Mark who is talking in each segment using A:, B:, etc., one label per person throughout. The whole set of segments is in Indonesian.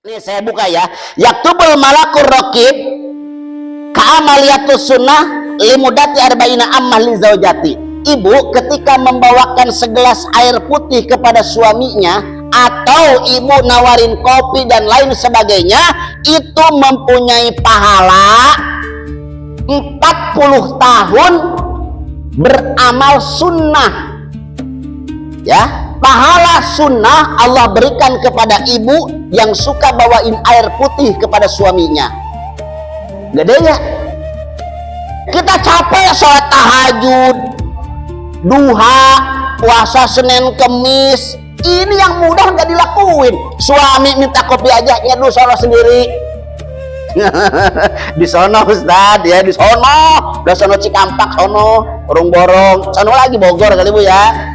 A: Ini saya buka ya. Yaktubul malakur raqib ka'amaliyatus sunnah limudati arba'ina ammah li zaujati. Ibu ketika membawakan segelas air putih kepada suaminya, atau ibu nawarin kopi dan lain sebagainya, itu mempunyai pahala 40 tahun beramal sunnah. Ya, pahala sunnah Allah berikan kepada ibu yang suka bawain air putih kepada suaminya. Gedenya kita capek sholat tahajud, duha, puasa Senin Kemis, ini yang mudah nggak dilakuin. Suami minta kopi aja nyeduh solo sendiri. Di sono Ustad ya, di sono, udah sono Cikampak, sono Urung Borong, sono lagi Bogor kali Bu ya.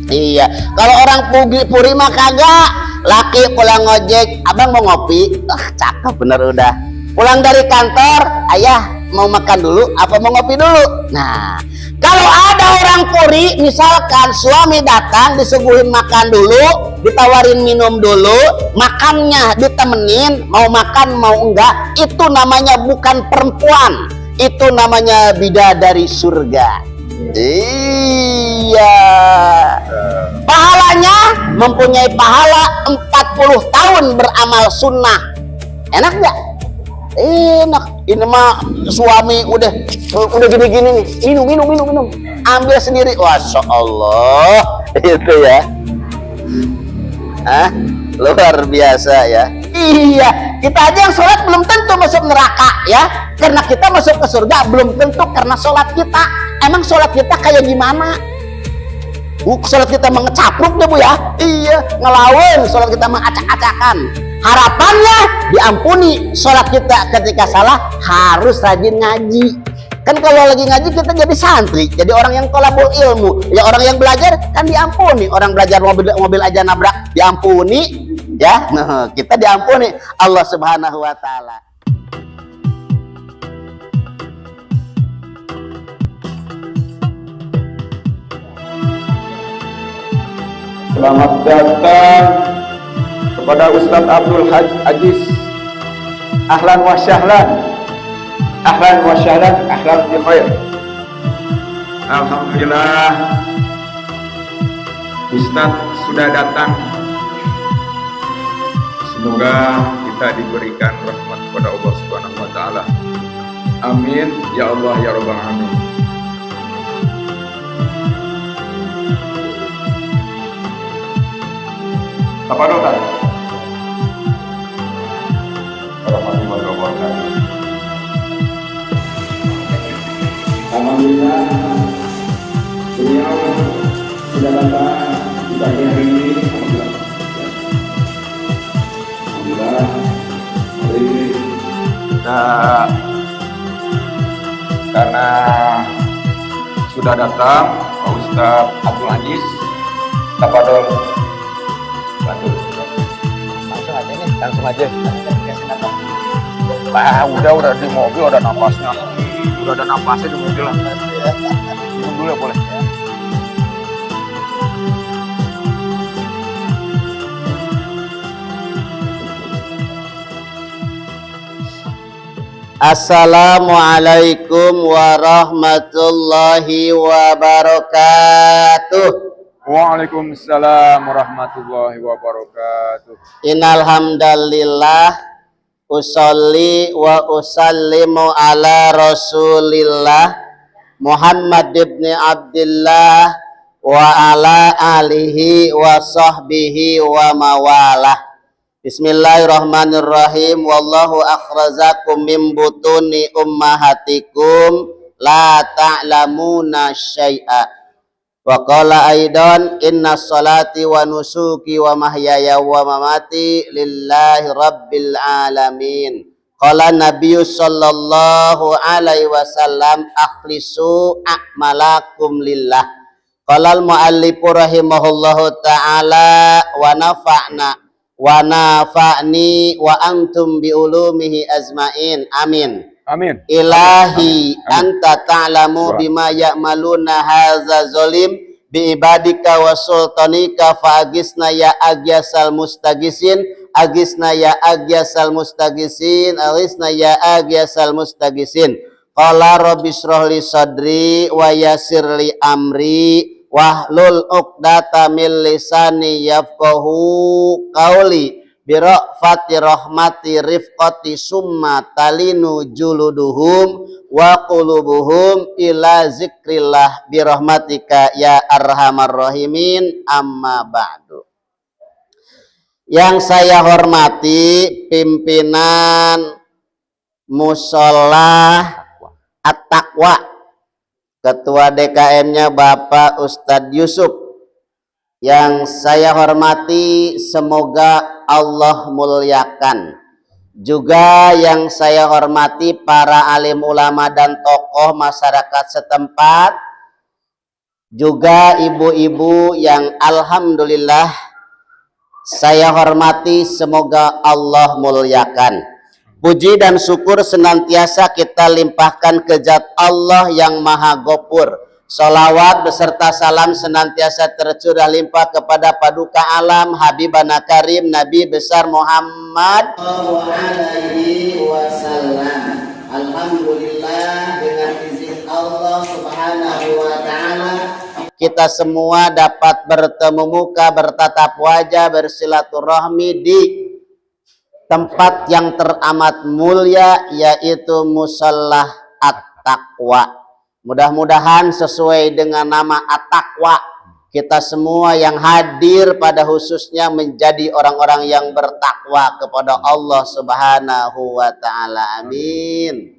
A: Iya, kalau orang Puri mah kagak. Laki pulang ngojek, abang mau ngopi, cakep bener udah. Pulang dari kantor, ayah mau makan dulu apa mau ngopi dulu. Nah, kalau ada orang Puri, misalkan suami datang disuguhin makan dulu, ditawarin minum dulu, makannya ditemenin, mau makan mau enggak, itu namanya bukan perempuan, itu namanya bidadari surga. Iya, pahalanya mempunyai pahala 40 tahun beramal sunnah. Enak nggak? Enak. Ini mah suami udah gini-gini nih, minum, ambil sendiri. Masya Allah, itu ya. Luar biasa ya. Iya, kita aja yang sholat belum tentu masuk neraka ya, karena kita masuk ke surga belum tentu karena sholat kita. Emang sholat kita kayak gimana? Sholat kita mengecapruk deh Bu ya. Iya, ngelawan. Sholat kita mengacak-acakan. Harapannya diampuni. Sholat kita ketika salah harus rajin ngaji. Kan kalau lagi ngaji kita jadi santri, jadi orang yang thalabul ilmu. Ya orang yang belajar kan diampuni. Orang belajar mobil aja nabrak diampuni. Ya, nah, kita diampuni Allah Subhanahu wa taala.
B: Selamat datang kepada Ustadz Abdul Aziz. Ahlan wa syahlan. Ahlan wa syahlan, ahlan bi khair. Alhamdulillah, Ustadz sudah datang. Semoga kita diberikan rahmat kepada Allah Subhanahu wa taala. Amin ya Allah ya rabbal alamin. Apa doa? Warahmatullahi wabarakatuh. Alhamdulillah, beliau sudah datang di pagi hari ini. Alhamdulillah, hari ini kita karena sudah datang Pak Ustadz Abdul Aziz, tafadhol.
A: Langsung aja nih, langsung aja.
B: Nah, udah di mobil ada napasnya. Udah ada napasnya di mobil lah. Minum dulu ya boleh.
A: Assalamualaikum warahmatullahi wabarakatuh.
B: Waalaikumsalam warahmatullahi wabarakatuh.
A: Innal hamdalillah usolli wa usallimu ala Rasulillah Muhammad ibn Abdillah wa ala alihi wa sahbihi wa mawalah. Bismillahirrahmanirrahim. Wallahu akhrajakum min butuni ummahatikum la ta'lamuna syai'a. Wa qala aidan inna salati wa nusuki wa mahyaya wa mamati lillahi rabbil alamin. Qala nabiyyu sallallahu alaihi wasallam akhlisu a'malakum lillah. Qala al-muallifu rahimahullahu ta'ala wa nafa'ni wa antum bi ulumihi azmain. Amin.
B: Amin.
A: Ilahi anta ta'lamu bima ya'maluna hadza zalim bi ibadika wa sultanika fa'agisna ya agyasal mustagisin agisna ya agyasal mustagisin, agisna ya agyasal mustagisin. Qala rabbi shrah li sadri wa yassir li amri wahlul 'uqdatam min lisani yafqahu qawli birafati rahmati rifqati summa talinu juluduhum wa qulubuhum ila zikrillah birahmatika ya arhamar rahimin, amma ba'du. Yang saya hormati pimpinan Musola At-Taqwa, Ketua DKM-nya Bapak Ustadz Yusuf. Yang saya hormati, semoga Allah muliakan. Juga yang saya hormati para alim ulama dan tokoh masyarakat setempat. Juga ibu-ibu yang alhamdulillah saya hormati, semoga Allah muliakan. Puji dan syukur senantiasa kita limpahkan ke zat Allah yang maha Ghafur. Salawat beserta salam senantiasa tercurah limpah kepada paduka alam Habibana Karim Nabi besar Muhammad alaihi wasallam. Alhamdulillah, dengan izin Allah Subhanahu wa taala kita semua dapat bertemu muka, bertatap wajah, bersilaturahmi di tempat yang teramat mulia, yaitu Musola At-Taqwa. Mudah-mudahan sesuai dengan nama At-Taqwa, kita semua yang hadir pada khususnya menjadi orang-orang yang bertakwa kepada Allah Subhanahu wa taala. Amin.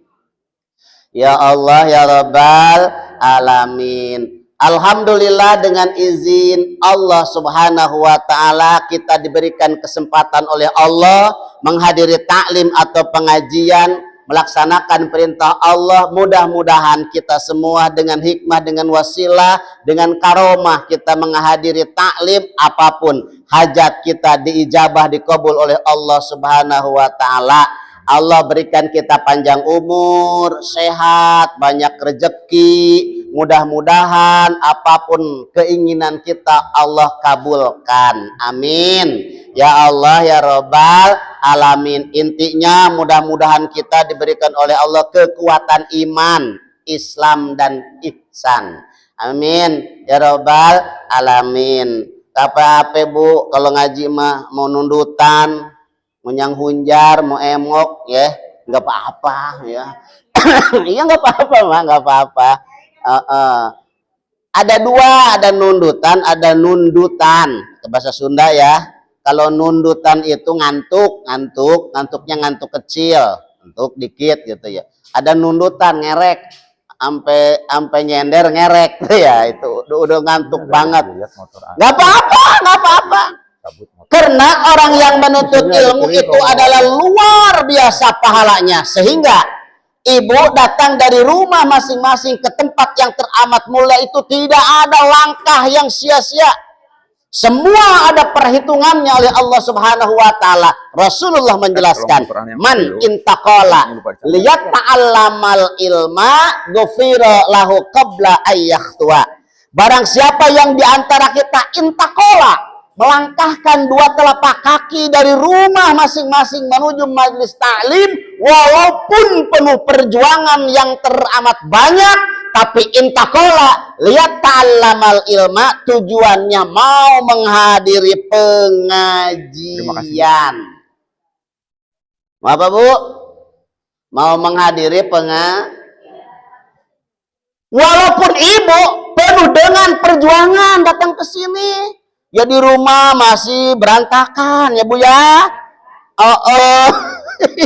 A: Ya Allah ya Rabbal alamin. Alhamdulillah, dengan izin Allah Subhanahu wa taala kita diberikan kesempatan oleh Allah menghadiri taklim atau pengajian, melaksanakan perintah Allah. Mudah-mudahan kita semua dengan hikmah, dengan wasilah, dengan karomah kita menghadiri taklim, apapun hajat kita diijabah, dikabul oleh Allah Subhanahu wa taala. Allah berikan kita panjang umur, sehat, banyak rezeki. Mudah-mudahan apapun keinginan kita Allah kabulkan. Amin. Ya Allah ya Rabbal alamin. Intinya mudah-mudahan kita diberikan oleh Allah kekuatan iman, Islam dan ihsan. Amin ya Rabbal alamin. Apa-apa Bu, kalau ngaji mah mau nundutan, mau nyang hunjar, mau emok ya, nggak apa-apa ya. Iya nggak apa-apa mah, nggak apa-apa. Ada dua, ada nundutan, ada nundutan. Ke bahasa Sunda ya. Kalau nundutan itu ngantuknya ngantuk kecil, ngantuk dikit gitu ya. Ada nundutan ngerek, sampai nyender ngerek ya, itu udah ngantuk banget. Nggak apa-apa. Karena orang yang menuntut ilmu itu adalah luar biasa pahalanya, sehingga ibu datang dari rumah masing-masing ke tempat yang teramat mulia itu tidak ada langkah yang sia-sia. Semua ada perhitungannya oleh Allah Subhanahu wa taala. Rasulullah menjelaskan, man intaqala liyata'allamal ilma ghufira lahu qabla ayyakhtua. Barang siapa yang diantara kita intaqala, melangkahkan dua telapak kaki dari rumah masing-masing menuju majelis taklim, walaupun penuh perjuangan yang teramat banyak, tapi intakola lihat ta'allamal ilma, tujuannya mau menghadiri pengajian. Mau apa Bu? Mau menghadiri walaupun ibu penuh dengan perjuangan datang ke sini. Ya di rumah masih berantakan ya Bu ya.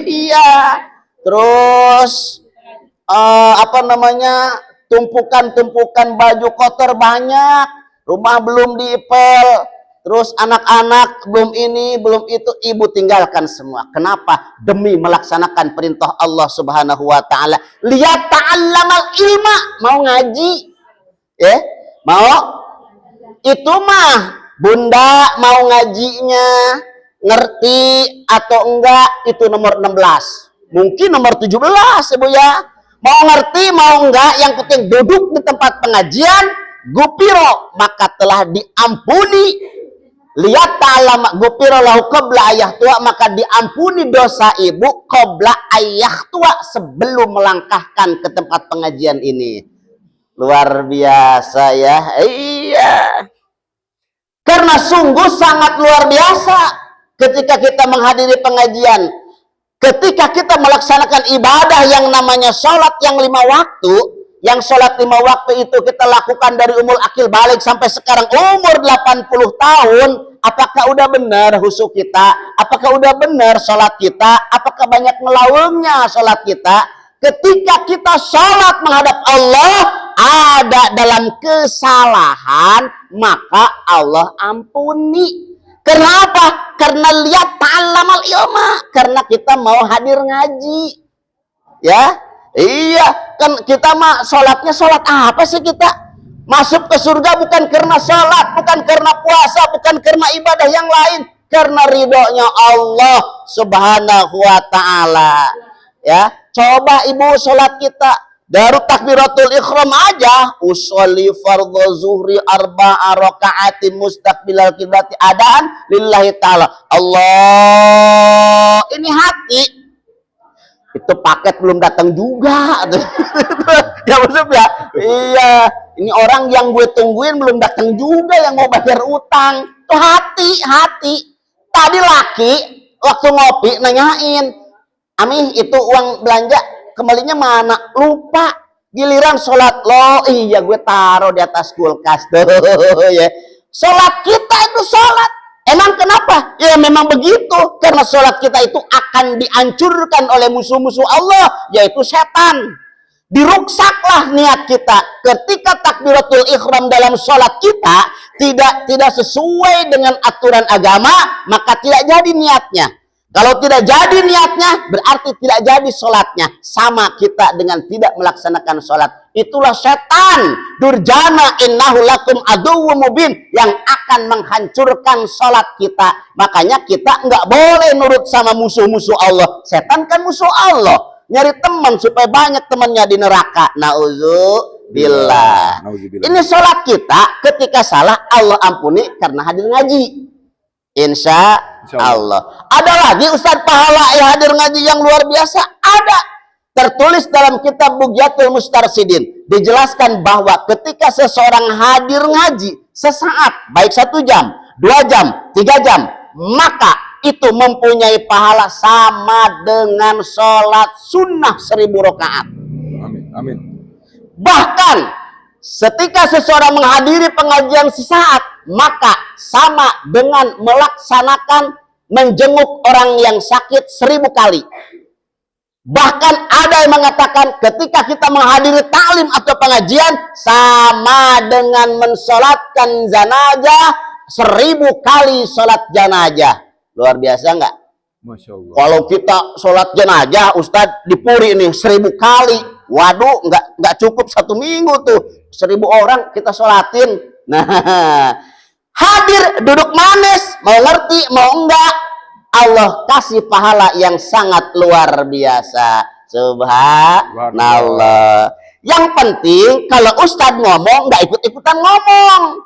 A: Iya. Terus tumpukan baju kotor banyak, rumah belum diipel, terus anak-anak belum ini belum itu, ibu tinggalkan semua. Kenapa? Demi melaksanakan perintah Allah Subhanahu wa taala. Lihat ta'allamal ilma, mau ngaji ya, mau itu mah Bunda mau ngajinya ngerti atau enggak itu nomor 16, mungkin nomor 17 Ibu ya. Mau ngerti mau enggak, yang penting duduk di tempat pengajian, gupiro maka telah diampuni lihat ta'ala gupira lahu qabla ayah tua, maka diampuni dosa ibu qabla ayah tua, sebelum melangkahkan ke tempat pengajian ini. Luar biasa ya. Iya, karena sungguh sangat luar biasa ketika kita menghadiri pengajian, ketika kita melaksanakan ibadah yang namanya sholat yang 5 waktu. Yang sholat 5 waktu itu kita lakukan dari umur akil balik sampai sekarang umur 80 tahun. Apakah udah benar khusyuk kita? Apakah udah benar sholat kita? Apakah banyak melawungnya sholat kita? Ketika kita sholat menghadap Allah, ada dalam kesalahan, maka Allah ampuni. Kenapa? Karena lihat ta'allamal ilma, karena kita mau hadir ngaji. Ya, iya, kan kita mah sholatnya sholat apa sih kita? Masuk ke surga bukan karena sholat, bukan karena puasa, bukan karena ibadah yang lain, karena ridhonya Allah Subhanahu wa ta'ala. Ya, coba ibu sholat kita dari takbiratul ihram aja, usolli fardhu zuhri arba'a raka'atin mustaqbilal qiblati adaan lillahi ta'ala. Allah, ini hati. Itu paket belum datang juga. Ya maksudnya, iya, ini orang yang gue tungguin belum datang juga, yang mau bayar utang. Tuh hati. Tadi laki waktu ngopi nanyain, Ami itu uang belanja kembalinya mana? Lupa. Giliran sholat lo, iya gue taruh di atas kulkas tuh ya. Sholat kita itu sholat. Emang kenapa? Ya memang begitu. Karena sholat kita itu akan dihancurkan oleh musuh-musuh Allah, yaitu setan. Diruksaklah niat kita. Ketika takbiratul ihram dalam sholat kita tidak sesuai dengan aturan agama, maka tidak jadi niatnya. Kalau tidak jadi niatnya, berarti tidak jadi sholatnya. Sama kita dengan tidak melaksanakan sholat. Itulah setan durjana innahu lakum aduwwum mubin, yang akan menghancurkan sholat kita. Makanya kita nggak boleh nurut sama musuh-musuh Allah. Setan kan musuh Allah. Nyari teman supaya banyak temannya di neraka. Nauzubillah. Ini sholat kita ketika salah Allah ampuni karena hadir ngaji. Insya Allah. Ada lagi Ustadz pahala hadir ngaji yang luar biasa? Ada. Tertulis dalam kitab Bughyatul Mustarsidin, dijelaskan bahwa ketika seseorang hadir ngaji sesaat, baik 1 jam, 2 jam, 3 jam, maka itu mempunyai pahala sama dengan sholat sunnah 1000 rakaat.
B: Amin.
A: Bahkan ketika seseorang menghadiri pengajian sesaat, maka sama dengan melaksanakan menjenguk orang yang sakit 1000 kali. Bahkan ada yang mengatakan ketika kita menghadiri taklim atau pengajian, sama dengan mensolatkan jenazah 1000 kali sholat jenazah. Luar biasa nggak?
B: Masya Allah. Kalau
A: kita sholat jenazah, Ustadz di Puri ini 1000 kali. Waduh, nggak cukup 1 minggu tuh. 1000 orang kita sholatin. Nah, hadir duduk manis, mau ngerti mau enggak, Allah kasih pahala yang sangat luar biasa. Subhanallah. Yang penting kalau Ustadz ngomong nggak ikut-ikutan ngomong,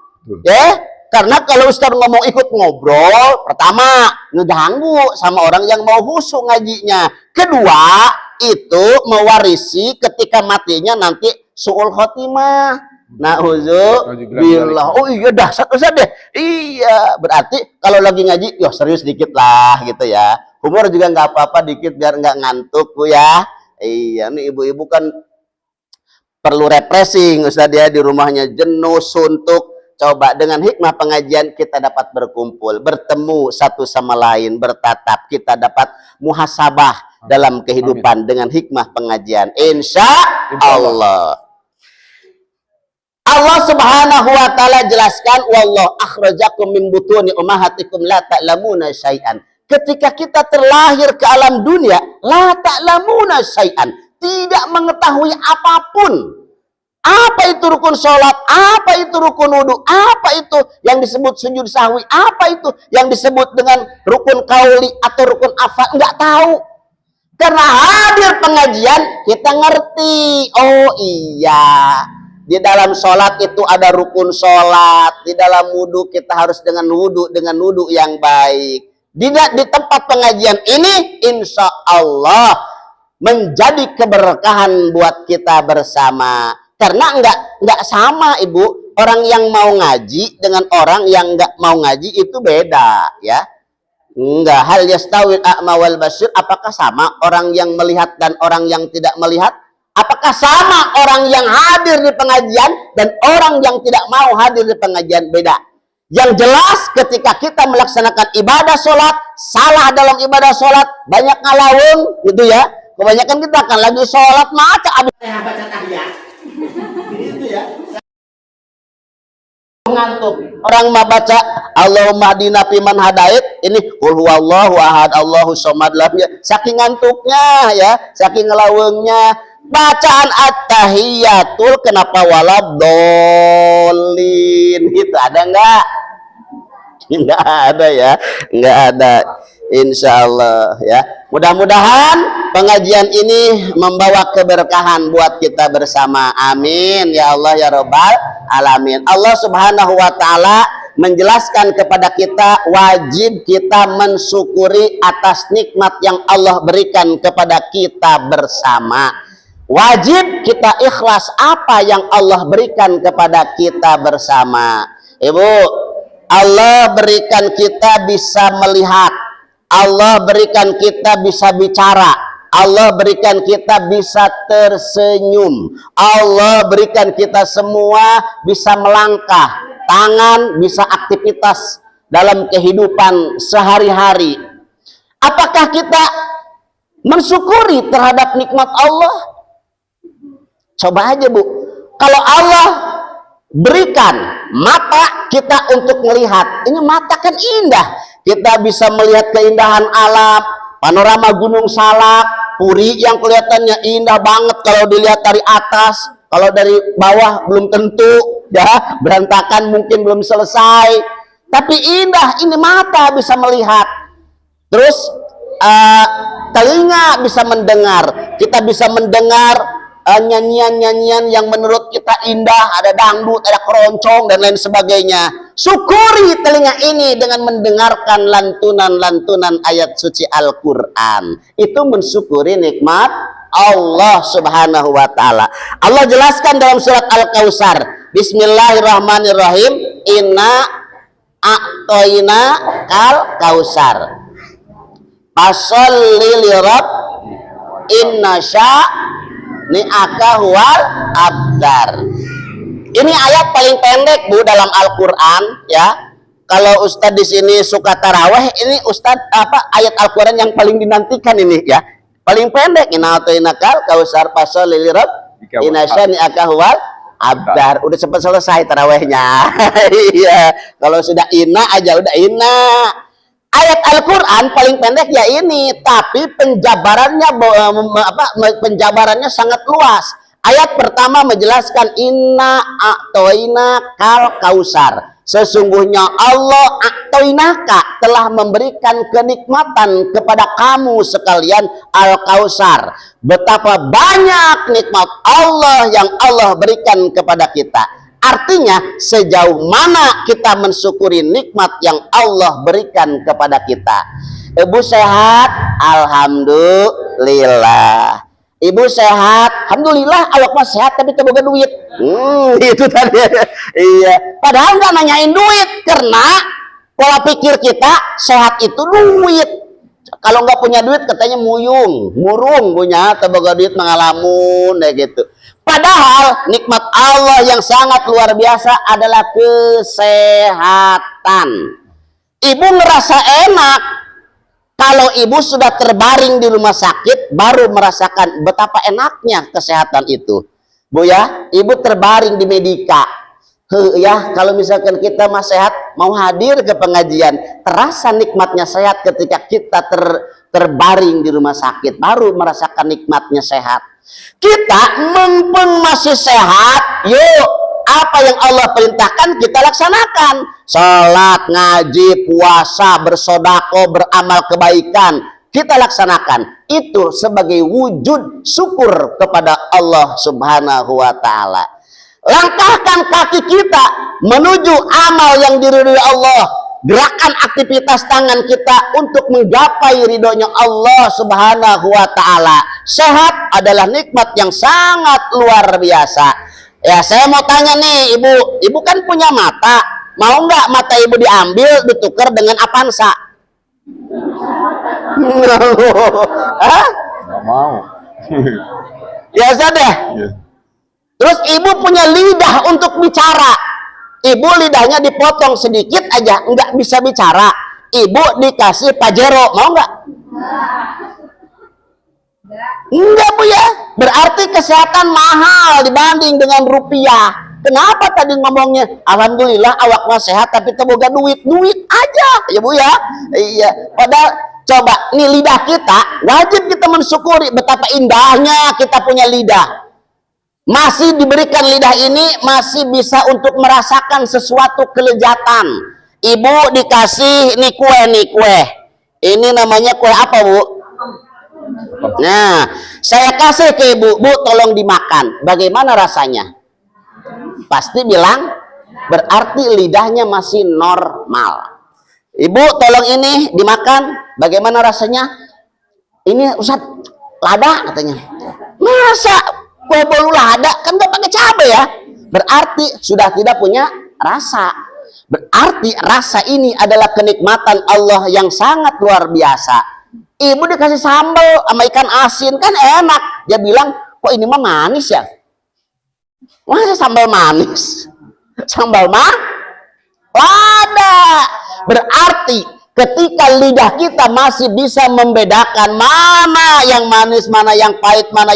A: ya. Karena kalau Ustadz ngomong ikut ngobrol, pertama ngeganggu sama orang yang mau khusyuk ngajinya. Kedua, itu mewarisi ketika matinya nanti su'ul khotimah. Na'udzubillah. Oh iya, dahsyat Ustaz deh. Iya, berarti kalau lagi ngaji, yo serius dikit lah gitu ya. Humor juga nggak apa-apa dikit biar nggak ngantuk Bu ya. Iya, nih ibu-ibu kan perlu refreshing Ustaz ya, di rumahnya jenuh, suntuk. Coba dengan hikmah pengajian kita dapat berkumpul, bertemu satu sama lain, bertatap, kita dapat muhasabah dalam kehidupan. Amin. Dengan hikmah pengajian. Insya Allah. Allah Subhanahu wa taala jelaskan, wallahu akhrajakum min butuni ummahatikum la ta'lamuna syai'an. Ketika kita terlahir ke alam dunia, la ta'lamuna syai'an, tidak mengetahui apapun. Apa itu rukun sholat? Apa itu rukun wudhu? Apa itu yang disebut sujud sahwi? Apa itu yang disebut dengan rukun kauli atau rukun afal? Enggak tahu. Karena hadir pengajian kita ngerti. Oh iya, Di dalam sholat itu ada rukun sholat. Di dalam wudhu kita harus dengan wudhu yang baik. Di tempat pengajian ini insya Allah menjadi keberkahan buat kita bersama. Karena enggak sama Ibu. Orang yang mau ngaji dengan orang yang enggak mau ngaji itu beda ya. Enggak, hal yastawil a'ma wal basir, apakah sama orang yang melihat dan orang yang tidak melihat? Apakah sama orang yang hadir di pengajian dan orang yang tidak mau hadir di pengajian? Beda. Yang jelas ketika kita melaksanakan ibadah sholat, salah dalam ibadah sholat, banyak ngalawung gitu ya. Kebanyakan kita akan lagi sholat maca abis baca tahiyat. Gitu ya. Ngantuk. Orang mah baca Allahumma hadina fiman hadait, ini qul huwallahu ahad Allahu somad lam yalid, saking ngantuknya ya, saking ngelawengnya. Bacaan at-tahiyatul kenapa waladhdallin itu ada enggak? Enggak ada ya, enggak ada. Insyaallah ya. Mudah-mudahan pengajian ini membawa keberkahan buat kita bersama. Amin ya Allah ya Rabbal alamin. Allah Subhanahu wa taala menjelaskan kepada kita wajib kita mensyukuri atas nikmat yang Allah berikan kepada kita bersama. Wajib kita ikhlas apa yang Allah berikan kepada kita bersama. Ibu, Allah berikan kita bisa melihat, Allah berikan kita bisa bicara, Allah berikan kita bisa tersenyum, Allah berikan kita semua bisa melangkah, tangan bisa aktivitas dalam kehidupan sehari-hari. Apakah kita mensyukuri terhadap nikmat Allah? Coba aja Bu, kalau Allah berikan mata kita untuk melihat, ini mata kan indah, kita bisa melihat keindahan alam, panorama Gunung Salak, Puri yang kelihatannya indah banget kalau dilihat dari atas, kalau dari bawah belum tentu ya, berantakan mungkin belum selesai, tapi indah, ini mata bisa melihat. Terus telinga bisa mendengar, kita bisa mendengar nyanyian-nyanyian yang menurut kita indah, ada dangdut, ada keroncong dan lain sebagainya. Syukuri telinga ini dengan mendengarkan lantunan-lantunan ayat suci Al-Quran. Itu mensyukuri nikmat Allah Subhanahu wa taala. Allah jelaskan dalam surat Al-Kautsar, Bismillahirrahmanirrahim, inna a'toina kal kausar fasholli lirabb inna ni'aka huwal abdar. Ini ayat paling pendek Bu dalam Al-Qur'an ya. Kalau Ustadz di sini suka taraweh, ini Ustadz ayat Al-Qur'an yang paling dinantikan ini ya. Paling pendek, inna a'tainakal kausar fasholli lirabb inna ni'aka huwal abdar. Udah cepat selesai tarawehnya. Iya, kalau sudah inna aja udah inna. Ayat Al-Quran paling pendek ya ini, tapi penjabarannya sangat luas. Ayat pertama menjelaskan inna a'toina kal kausar. Sesungguhnya Allah a'toinaka telah memberikan kenikmatan kepada kamu sekalian al-kausar. Betapa banyak nikmat Allah yang Allah berikan kepada kita. Artinya sejauh mana kita mensyukuri nikmat yang Allah berikan kepada kita. Ibu sehat? Alhamdulillah. Ibu sehat? Alhamdulillah. Awak mah sehat tapi teboga duit. Itu tadi. Iya. Padahal nggak nanyain duit karena pola pikir kita sehat itu duit. Kalau nggak punya duit katanya murung punya teboga duit mengalamun kayak gitu. Padahal nikmat Allah yang sangat luar biasa adalah kesehatan. Ibu ngerasa enak kalau ibu sudah terbaring di rumah sakit, baru merasakan betapa enaknya kesehatan itu. Bu ya, ibu terbaring di Medika. Ya, kalau misalkan kita mah sehat, mau hadir ke pengajian, terasa nikmatnya sehat ketika kita terbaring di rumah sakit, baru merasakan nikmatnya sehat. Kita mumpung masih sehat, yuk apa yang Allah perintahkan kita laksanakan. Salat, ngaji, puasa, bersodako, beramal kebaikan kita laksanakan. Itu sebagai wujud syukur kepada Allah Subhanahu wa taala. Langkahkan kaki kita menuju amal yang diridhoi Allah. Gerakan aktivitas tangan kita untuk menggapai ridhonya Allah Subhanahu wa Ta'ala. Sehat adalah nikmat yang sangat luar biasa. Ya, saya mau tanya nih, ibu kan punya mata. Mau nggak mata ibu diambil, ditukar dengan Avanza? Hah?
B: Nggak mau.
A: Ya sudah. Terus ibu punya lidah untuk bicara. Ibu lidahnya dipotong sedikit aja, nggak bisa bicara. Ibu dikasih Pajero, mau nggak? Enggak Bu ya. Berarti kesehatan mahal dibanding dengan rupiah. Kenapa tadi ngomongnya alhamdulillah awak mah sehat tapi teboga duit aja ya Bu ya. Iya. Padahal coba nih lidah kita wajib kita mensyukuri betapa indahnya kita punya lidah. Masih diberikan lidah ini masih bisa untuk merasakan sesuatu kelezatan. Ibu dikasih nih kue. Ini namanya kue apa Bu? Nah, saya kasih ke ibu, Bu tolong dimakan. Bagaimana rasanya? Pasti bilang berarti lidahnya masih normal. Ibu tolong ini dimakan. Bagaimana rasanya? Ini Ustaz lada katanya. Masa kue bolu lada kan gak pakai cabai ya? Berarti sudah tidak punya rasa. Berarti rasa ini adalah kenikmatan Allah yang sangat luar biasa. Ibu dikasih sambal sama ikan asin kan enak. Dia bilang kok ini mah manis ya? Masa sambal manis? Sambal mah lada. Berarti ketika lidah kita masih bisa membedakan mana yang manis, mana yang pahit, mana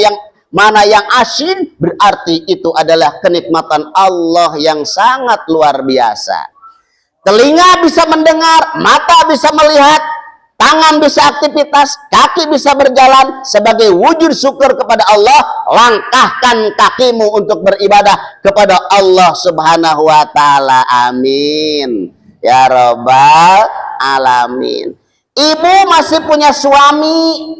A: yang asin, berarti itu adalah kenikmatan Allah yang sangat luar biasa. Telinga bisa mendengar, mata bisa melihat, tangan bisa aktivitas, kaki bisa berjalan. Sebagai wujud syukur kepada Allah, langkahkan kakimu untuk beribadah kepada Allah Subhanahu wa Ta'ala. Amin ya Rabbal alamin. Ibu masih punya suami,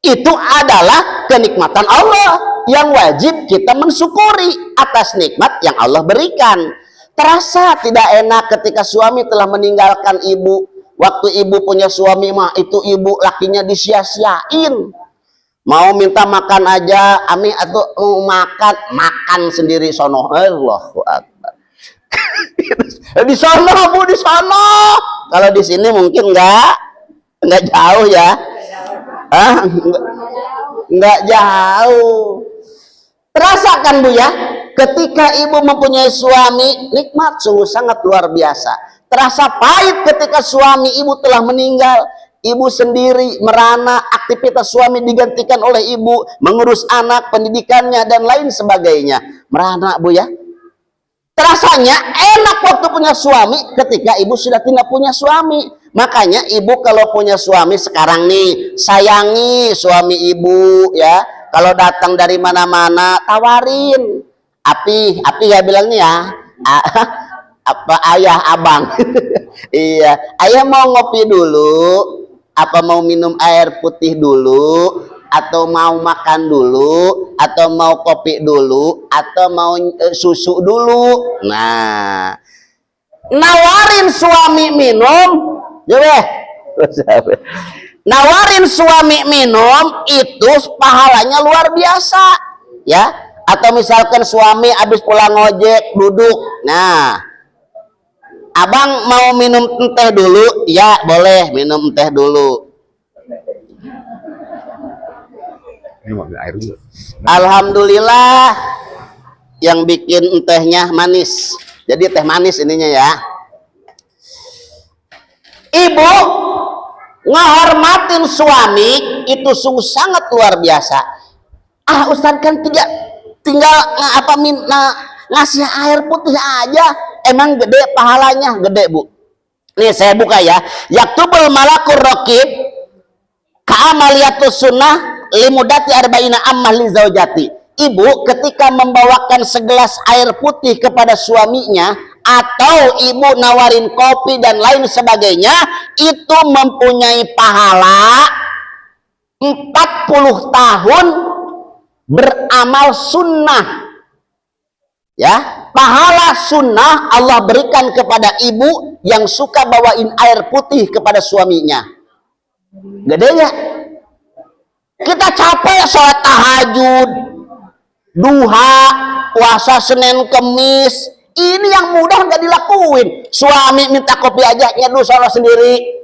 A: itu adalah kenikmatan Allah yang wajib kita mensyukuri atas nikmat yang Allah berikan. Terasa tidak enak ketika suami telah meninggalkan ibu. Waktu ibu punya suami mah itu ibu lakinya disia-siain. Mau minta makan aja, Ami atau makan sendiri sono. Allahu Akbar. Di sono Bu, di sono. Kalau di sini mungkin enggak jauh ya. Enggak jauh. Terasakan Bu ya, ketika ibu mempunyai suami, nikmat sungguh sangat luar biasa. Terasa pahit ketika suami ibu telah meninggal. Ibu sendiri merana, aktivitas suami digantikan oleh ibu, mengurus anak, pendidikannya dan lain sebagainya. Merana Bu ya. Terasanya enak waktu punya suami ketika ibu sudah tidak punya suami. Makanya ibu kalau punya suami sekarang nih, sayangi suami ibu ya. Kalau datang dari mana-mana tawarin. Api ya bilangnya ya. Apa ayah abang. Iya, ayah mau ngopi dulu, apa mau minum air putih dulu, atau mau makan dulu, atau mau kopi dulu, atau mau susu dulu. Nah, nawarin suami minum, ya nawarin suami minum itu pahalanya luar biasa, ya. Atau misalkan suami habis pulang ngojek duduk, nah, abang mau minum teh dulu, ya boleh minum teh dulu. Alhamdulillah yang bikin tehnya manis, jadi teh manis ininya ya. Ibu ngehormatin suami itu sungguh sangat luar biasa. Ustaz kan tinggal ngasih air putih aja, emang gede pahalanya? Gede Bu. Nih saya buka ya. Yaktubul malakur raqib ka'amaliyatus sunnah limudati arba'ina ammah li zaujati. Ibu ketika membawakan segelas air putih kepada suaminya, atau ibu nawarin kopi dan lain sebagainya, itu mempunyai pahala 40 tahun beramal sunnah. Ya, pahala sunnah Allah berikan kepada ibu yang suka bawain air putih kepada suaminya. Gede ya? Kita capek sholat tahajud, duha, puasa Senin Kemis. Ini yang mudah nggak dilakuin. Suami minta kopi aja, nyeduh sono sendiri.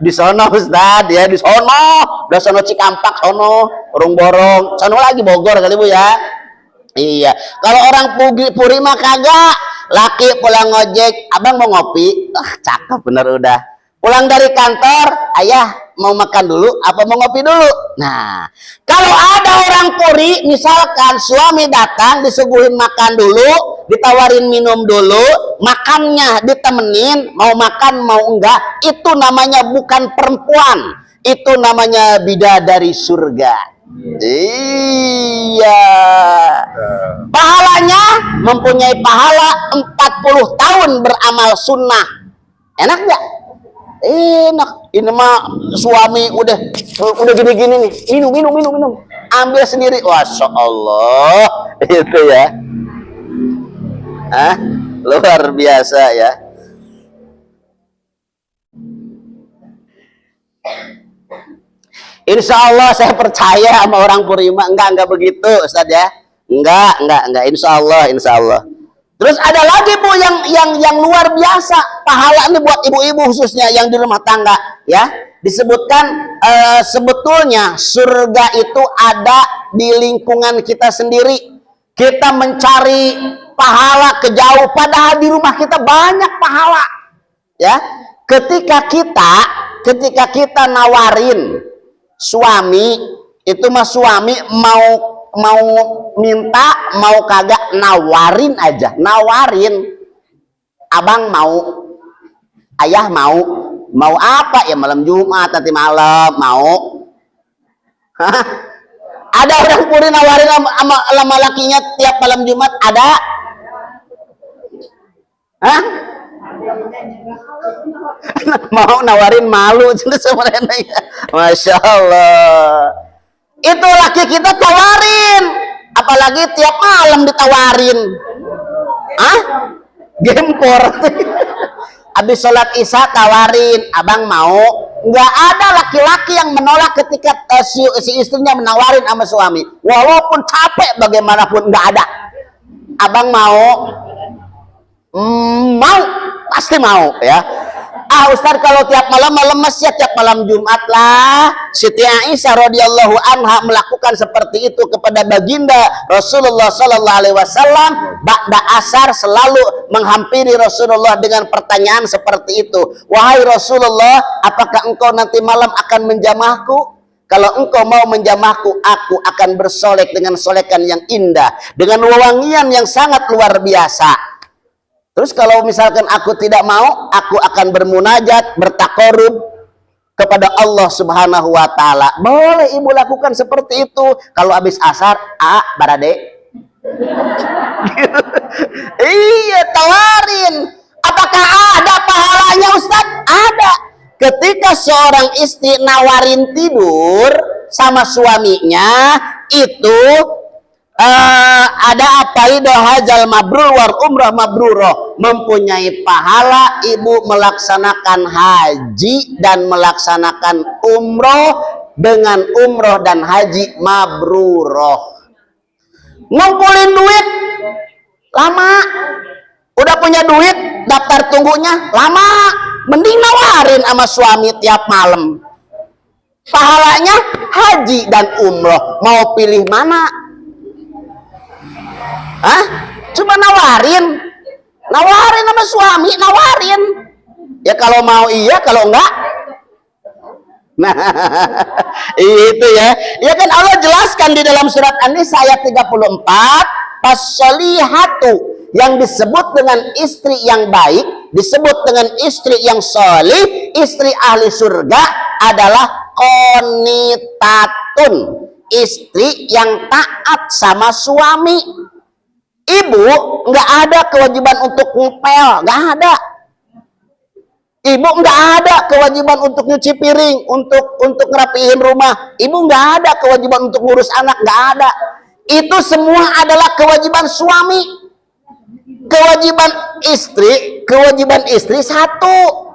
A: Di sono Ustad ya, di sono. Udah sono Cikampak, sono Urung Borong, sono lagi Bogor kali Bu ya. Iya. Kalau orang Puri mah kagak. Laki pulang ngojek, abang mau ngopi. Cakep bener udah. Pulang dari kantor, ayah mau makan dulu apa mau ngopi dulu. Nah, kalau ada orang Puri, misalkan suami datang disuguhin makan dulu, ditawarin minum dulu, makannya ditemenin, mau makan mau enggak, itu namanya bukan perempuan, itu namanya bidadari surga. Iya. Pahalanya mempunyai pahala 40 tahun beramal sunnah. Enak nggak? Enak. Ini mah suami udah gini-gini nih, minum, ambil sendiri. Masya Allah, itu ya. Luar biasa ya. Insya Allah saya percaya sama orang Purima. Enggak begitu Ustadz ya. Enggak. Insya Allah. Terus ada lagi Bu yang luar biasa pahala ini buat ibu-ibu khususnya yang di rumah tangga ya. Disebutkan sebetulnya surga itu ada di lingkungan kita sendiri. Kita mencari pahala kejauh, padahal di rumah kita banyak pahala ya. Ketika kita nawarin suami, itu mah suami mau minta mau kagak, nawarin aja, nawarin. Abang mau, ayah mau apa ya, malam Jumat nanti malam mau. Hah? Ada orang Puri nawarin sama lakinya tiap malam Jumat, ada? Hah? Mau nawarin malu sebenarnya. Masya Allah. Itu laki kita tawarin, apalagi tiap malam ditawarin. Gempor. Habis sholat isya tawarin, abang mau? Nggak ada laki-laki yang menolak ketika si istrinya menawarin sama suami, walaupun capek bagaimanapun, nggak ada. Abang mau? Mau, pasti mau ya. Ustaz kalau tiap malam lemes ya, tiap malam Jumat lah. Siti Aisyah radhiyallahu anha melakukan seperti itu kepada baginda Rasulullah sallallahu alaihi wasallam. Ba'da asar selalu menghampiri Rasulullah dengan pertanyaan seperti itu. Wahai Rasulullah, apakah engkau nanti malam akan menjamahku? Kalau engkau mau menjamahku, aku akan bersolek dengan solekan yang indah, dengan wewangian yang sangat luar biasa. Terus kalau misalkan aku tidak mau, aku akan bermunajat, bertakorub kepada Allah Subhanahu wa Ta'ala. Boleh ibu lakukan seperti itu. Kalau habis asar, barade. Iya, tawarin. Apakah ada pahalanya Ustadz? Ada. Ketika seorang istri nawarin tidur sama suaminya, itu ada apa itu hajal mabrur war umrah mabruroh, mempunyai pahala ibu melaksanakan haji dan melaksanakan umroh dengan umroh dan haji mabruroh. Ngumpulin duit lama, udah punya duit daftar tunggunya lama, mending nawarin sama suami tiap malam. Pahalanya haji dan umroh, mau pilih mana? Cuma nawarin sama suami, nawarin. Ya kalau mau iya, kalau enggak. Nah, itu ya. Ya kan Allah jelaskan di dalam surat An-Nisa ayat 34, as-solihatu, yang disebut dengan istri yang baik, disebut dengan istri yang solih, istri ahli surga adalah qonitatun, istri yang taat sama suami. Ibu nggak ada kewajiban untuk ngepel, nggak ada. Ibu nggak ada kewajiban untuk nyuci piring, untuk ngerapihin rumah. Ibu nggak ada kewajiban untuk ngurus anak, nggak ada. Itu semua adalah kewajiban suami. Kewajiban istri satu.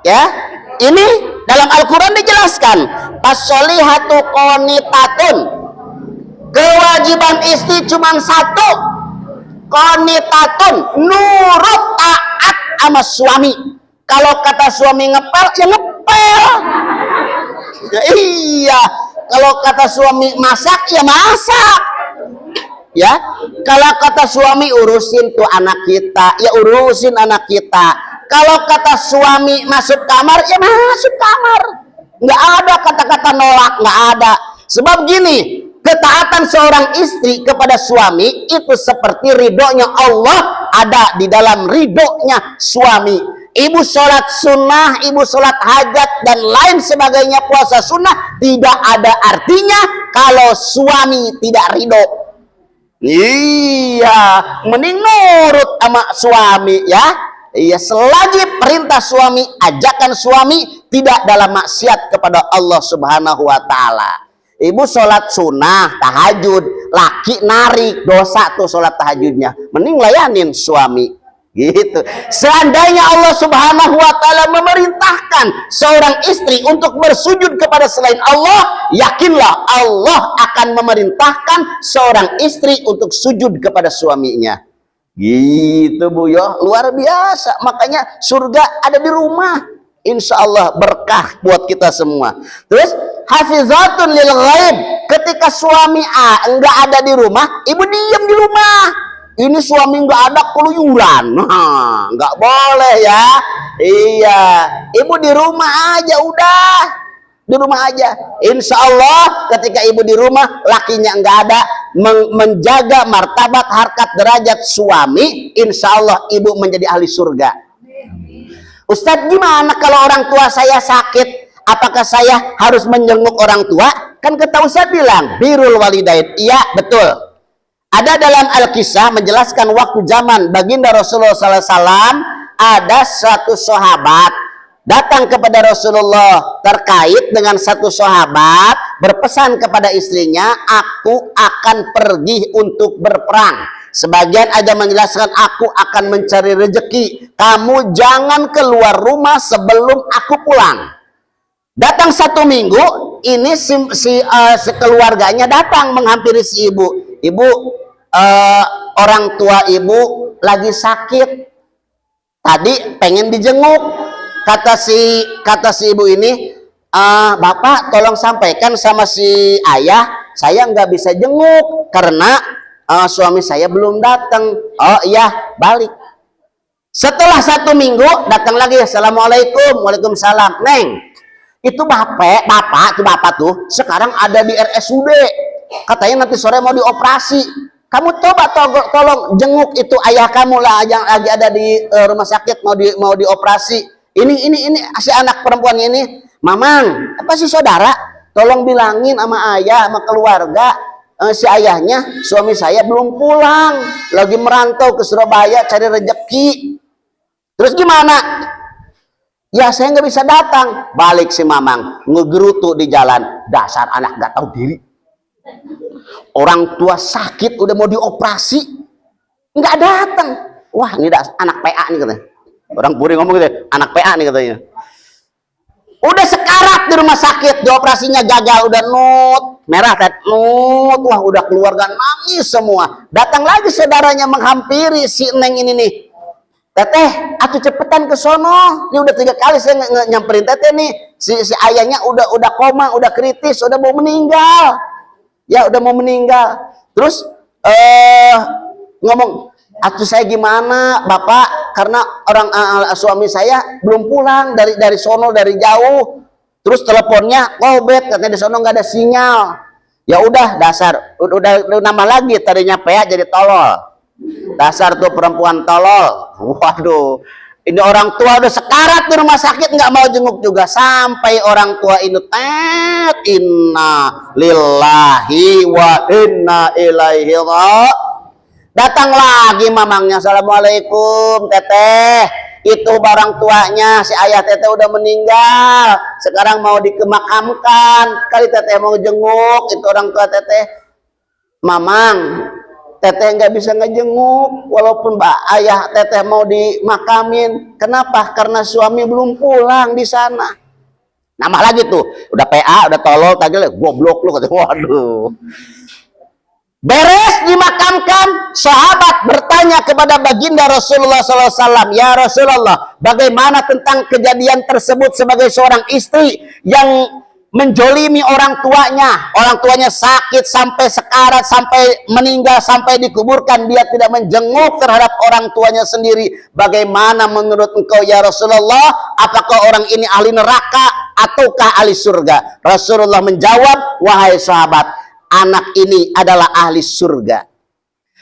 A: Ya, ini dalam Al-Quran dijelaskan, fasolihatu qonitatun. Kewajiban istri cuma satu, qonitatun, nurut taat sama suami. Kalau kata suami ngepel, ya ngepel. Ya, iya, kalau kata suami masak, ya masak. Ya, kalau kata suami urusin tuh anak kita, ya urusin anak kita. Kalau kata suami masuk kamar, ya masuk kamar. Nggak ada kata-kata nolak, nggak ada. Sebab gini, ketaatan seorang istri kepada suami itu seperti ridhonya Allah ada di dalam ridhonya suami. Ibu sholat sunnah, ibu sholat hajat dan lain sebagainya, puasa sunnah, tidak ada artinya kalau suami tidak ridho. Iya, mending nurut sama suami ya. Iya, selagi perintah suami, ajakan suami tidak dalam maksiat kepada Allah Subhanahu wa taala. Ibu sholat sunnah, tahajud, laki narik dosa tuh sholat tahajudnya. Mending layanin suami. Gitu. Seandainya Allah Subhanahu wa taala memerintahkan seorang istri untuk bersujud kepada selain Allah, yakinlah Allah akan memerintahkan seorang istri untuk sujud kepada suaminya. Gitu Bu ya, luar biasa. Makanya surga ada di rumah. Insya Allah berkah buat kita semua. Terus hafizatun lil ghaib, ketika suami enggak ada di rumah, ibu diam di rumah. Ini suami nggak ada keluyuran, nah, nggak boleh ya. Iya, ibu di rumah aja udah, di rumah aja. Insya Allah ketika ibu di rumah, lakinya nggak ada, menjaga martabat, harkat, derajat suami. Insya Allah ibu menjadi ahli surga. Ustadz, gimana kalau orang tua saya sakit? Apakah saya harus menjenguk orang tua? Kan kata Ustadz bilang birrul walidain. Iya betul. Ada dalam Al-Kisah menjelaskan waktu zaman baginda Rasulullah SAW, ada satu sahabat datang kepada Rasulullah terkait dengan satu sahabat berpesan kepada istrinya, aku akan pergi untuk berperang. Sebagian ada menjelaskan, aku akan mencari rezeki, kamu jangan keluar rumah sebelum aku pulang. Datang 1 minggu, ini sekeluarganya datang menghampiri si ibu. Ibu, orang tua ibu lagi sakit, tadi pengen dijenguk. Kata si ibu ini, bapak tolong sampaikan sama si ayah, saya nggak bisa jenguk karena suami saya belum datang. Oh iya, balik. Setelah 1 minggu datang lagi, assalamualaikum. Waalaikumsalam. Neng, itu bapak tuh sekarang ada di RSUD, katanya nanti sore mau dioperasi. Kamu coba tolong jenguk itu ayah kamu lah yang lagi ada di rumah sakit, mau dioperasi. Ini si anak perempuannya ini, Mamang, apa sih saudara? Tolong bilangin sama ayah, sama keluarga, si ayahnya, suami saya belum pulang, lagi merantau ke Surabaya cari rezeki. Terus gimana? Ya saya nggak bisa datang. Balik si Mamang, ngegerutu di jalan. Dasar anak nggak tahu diri. Orang tua sakit udah mau dioperasi nggak datang. Wah, ini anak PA nih katanya. Orang Puri ngomong gitu, anak PA nih katanya. Udah sekarat di rumah sakit, dioperasinya gagal, udah nut merah, nut. Wah, udah keluarga nangis semua. Datang lagi saudaranya menghampiri si Neng ini nih. Teteh, atuh cepetan ke sono. Ini udah 3 kali saya nyamperin teteh nih. Si ayahnya udah koma, udah kritis, udah mau meninggal. Ya udah mau meninggal. Terus ngomong, atuh saya gimana bapak, karena orang suami saya belum pulang dari sono, dari jauh. Terus teleponnya lowbat, katanya di sono nggak ada sinyal. Ya udah, dasar udah nambah lagi, tadinya PA jadi tolol. Dasar tuh perempuan tolol. Waduh, ini orang tua udah sekarat di rumah sakit nggak mau jenguk juga, sampai orang tua ini inna lillahi wa inna ilaihi raji'un. Datang lagi mamangnya, assalamualaikum teteh, itu barang tuanya si ayah teteh udah meninggal, sekarang mau dikemakamkan, kali teteh mau jenguk itu orang tua teteh. Mamang, teteh nggak bisa ngejenguk walaupun ayah teteh mau dimakamin. Kenapa? Karena suami belum pulang di sana. Nambah lagi tuh, udah PA, udah tolol, tadi goblok lu, kata. Waduh. Beres dimakamkan, sahabat bertanya kepada baginda Rasulullah SAW, ya Rasulullah, bagaimana tentang kejadian tersebut sebagai seorang istri yang menjolimi orang tuanya sakit sampai sekarat, sampai meninggal, sampai dikuburkan, dia tidak menjenguk terhadap orang tuanya sendiri. Bagaimana menurut engkau ya Rasulullah? Apakah orang ini ahli neraka ataukah ahli surga? Rasulullah menjawab, wahai sahabat, anak ini adalah ahli surga.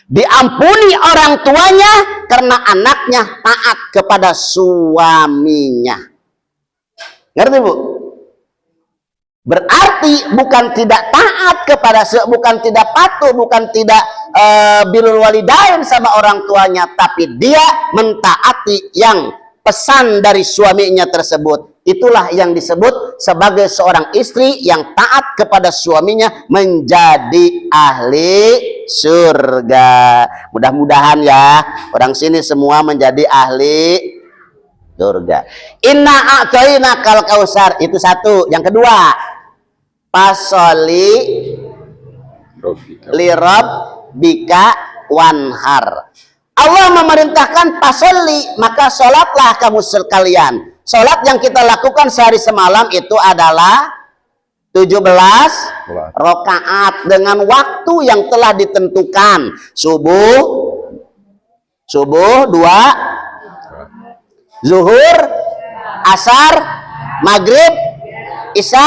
A: Diampuni orang tuanya karena anaknya taat kepada suaminya. Ngerti Bu? Berarti bukan tidak taat kepada, bukan tidak patuh, bukan tidak birrul walidain sama orang tuanya, tapi dia mentaati yang pesan dari suaminya tersebut. Itulah yang disebut sebagai seorang istri yang taat kepada suaminya menjadi ahli surga. Mudah-mudahan ya orang sini semua menjadi ahli surga. Inna a'tainakal kausar, itu satu. Yang kedua, pasoli lirob bika wanhar. Allah memerintahkan pasoli, maka sholatlah kamu sekalian. Sholat yang kita lakukan sehari semalam itu adalah 17 rakaat dengan waktu yang telah ditentukan. Subuh 2, zuhur, asar, maghrib, isya,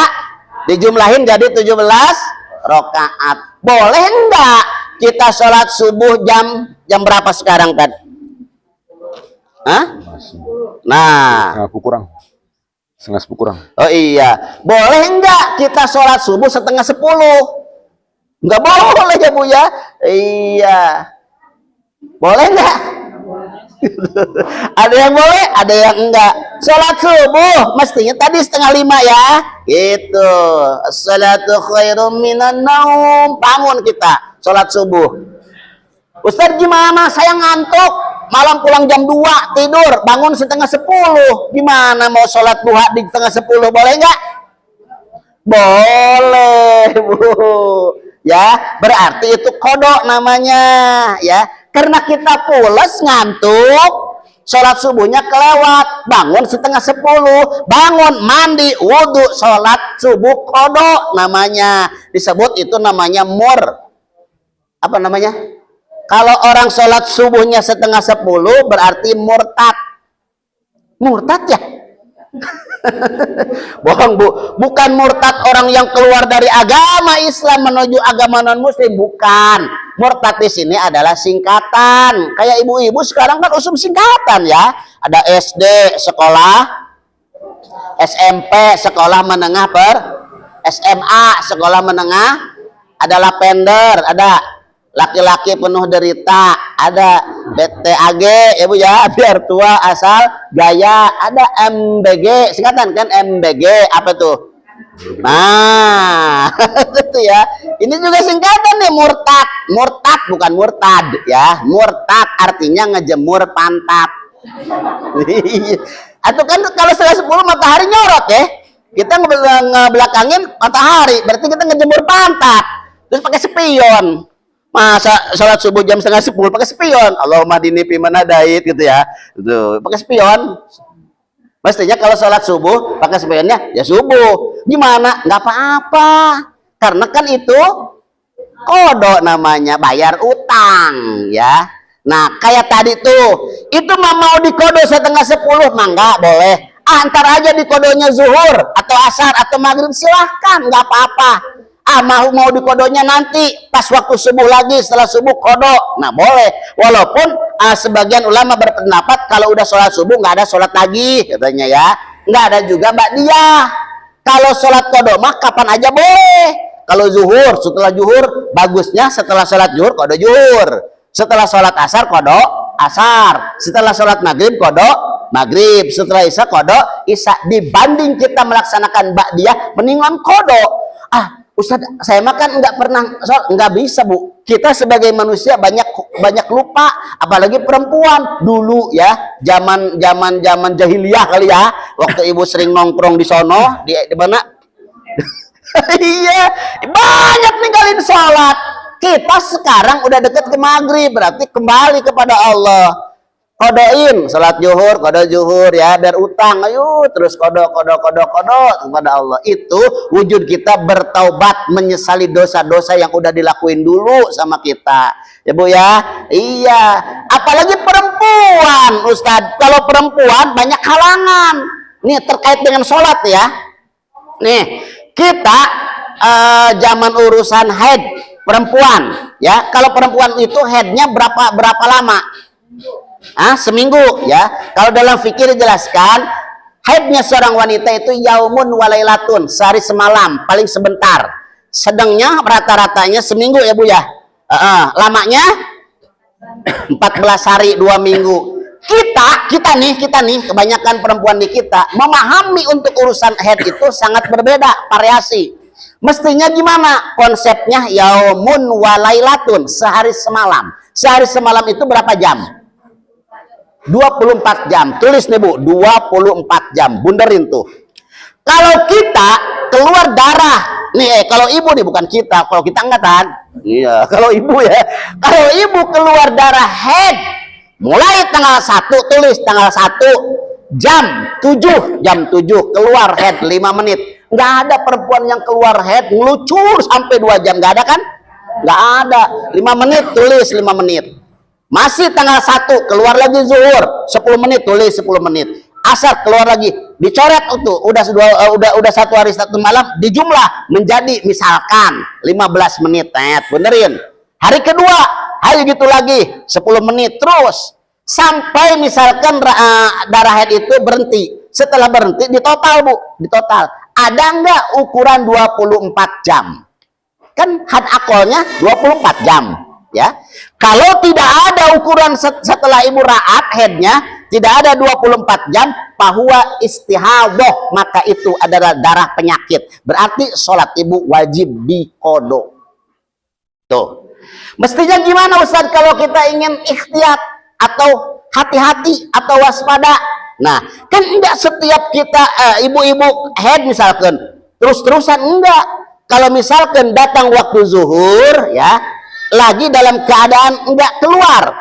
A: dijumlahin jadi 17 rakaat. Boleh enggak kita sholat subuh jam berapa sekarang kan? Hah? Nah, setengah 10 kurang. Oh iya, boleh enggak kita sholat subuh 9:30? Enggak boleh ya Bu ya? Iya, boleh enggak? Ada yang boleh, ada yang enggak. Sholat subuh mestinya tadi 4:30 ya. Gitu. As-salatu khairum minan naum. Bangun kita sholat subuh. Ustaz gimana? Saya ngantuk. Malam pulang jam 2 tidur, bangun 9:30. Gimana mau sholat duha di 9:30? Boleh enggak? Boleh Bu. Ya, berarti itu kodok namanya ya. Karena kita pules ngantuk, sholat subuhnya kelewat, bangun 9:30, bangun mandi wudhu, sholat subuh kodok namanya. Disebut itu namanya apa namanya? Kalau orang sholat subuhnya 9:30 berarti murtad. Murtad ya? Bohong Bu, bukan murtad orang yang keluar dari agama Islam menuju agama non muslim, bukan. Murtad di sini adalah singkatan. Kayak ibu-ibu sekarang kan usum singkatan ya. Ada SD sekolah, SMP sekolah menengah SMA sekolah menengah, ada lapender, ada laki-laki penuh derita, ada BTAG ya Bu ya, biar tua asal gaya, ada MBG, singkatan kan MBG, apa tuh? Nah, itu ya. Ini juga singkatan nih, murtad. Murtad bukan murtad ya. Murtad artinya ngejemur pantat. Atau kan kalau 9:30 matahari nyorot ya. Kita ngebelakangin matahari, berarti kita ngejemur pantat. Terus pakai spion. Masa sholat subuh jam 9:30 pakai spion? Allahumma dini fiman hadait gitu ya. Itu pakai spion. Mestinya kalau sholat subuh pakai spionnya ya subuh. Gimana? Nggak apa-apa. Karena kan itu kodok namanya, bayar utang ya. Nah kayak tadi tuh, itu mah mau dikodo 9:30 mah nggak boleh. Antar aja dikodonya zuhur atau asar atau maghrib, silahkan, nggak apa-apa. Mau dikodonya nanti pas waktu subuh lagi, setelah subuh kodok, nah boleh. Walaupun sebagian ulama berpendapat kalau udah sholat subuh nggak ada sholat lagi katanya ya, nggak ada juga ba'diyah. Kalau sholat kodok mah kapan aja boleh. Kalau zuhur, setelah zuhur, bagusnya setelah sholat zuhur kodok zuhur, setelah sholat asar kodok asar, setelah sholat maghrib kodok maghrib, setelah isya kodok isya. Dibanding kita melaksanakan ba'diyah, mendingan kodok. Ustaz, saya makan nggak pernah sholat. Nggak bisa, Bu. Kita sebagai manusia banyak lupa, apalagi perempuan dulu ya, zaman jahiliyah kali ya, waktu ibu sering nongkrong di sono, di mana? Iya, banyak ninggalin sholat. Kita sekarang udah deket ke maghrib, berarti kembali kepada Allah. Kodoin salat zuhur, kodo zuhur ya, biar utang, ayo terus kodo kepada Allah. Itu wujud kita bertaubat, menyesali dosa-dosa yang udah dilakuin dulu sama kita, ya Bu ya. Iya, apalagi perempuan, Ustadz. Kalau perempuan banyak halangan. Nih terkait dengan sholat ya. Nih kita zaman urusan haid perempuan ya. Kalau perempuan itu haidnya berapa lama? Seminggu ya. Kalau dalam fikir dijelaskan, haidnya seorang wanita itu yaumun walailatun, sehari semalam, paling sebentar. Sedangnya rata-ratanya seminggu ya Bu ya. Lamanya 14 hari 2 minggu. Kita nih kebanyakan perempuan di kita memahami untuk urusan haid itu sangat berbeda, variasi. Mestinya gimana konsepnya? Yaumun walailatun, sehari semalam. Sehari semalam itu berapa jam? 24 jam. Tulis nih Bu, 24 jam. Bunderin tuh. Kalau kita keluar darah, nih kalau ibu nih, bukan kita. Kalau kita enggak kan? Iya, kalau ibu ya. Kalau ibu keluar darah haid mulai tanggal 1, tulis tanggal 1 jam 7 keluar haid 5 menit. Enggak ada perempuan yang keluar haid ngelucur sampai 2 jam, enggak ada kan? Enggak ada. 5 menit, tulis 5 menit. Masih tanggal 1 keluar lagi zuhur 10 menit, tulis 10 menit. Asar keluar lagi, dicoret itu udah 1 hari 1 malam, dijumlah menjadi misalkan 15 menit. Benerin. Hari kedua, hari gitu lagi 10 menit terus sampai misalkan darah haid itu berhenti. Setelah berhenti ditotal Bu, ditotal. Ada enggak ukuran 24 jam? Kan had akolnya 24 jam. Ya, kalau tidak ada ukuran setelah ibu ra'at haidnya, tidak ada 24 jam, bahwa istihadah, maka itu adalah darah penyakit. Berarti sholat ibu wajib diqodo. Tuh. Mestinya gimana Ustaz kalau kita ingin ikhtiyat atau hati-hati atau waspada? Nah, kan enggak setiap kita ibu-ibu haid misalkan terus-terusan, enggak. Kalau misalkan datang waktu zuhur ya, lagi dalam keadaan enggak keluar,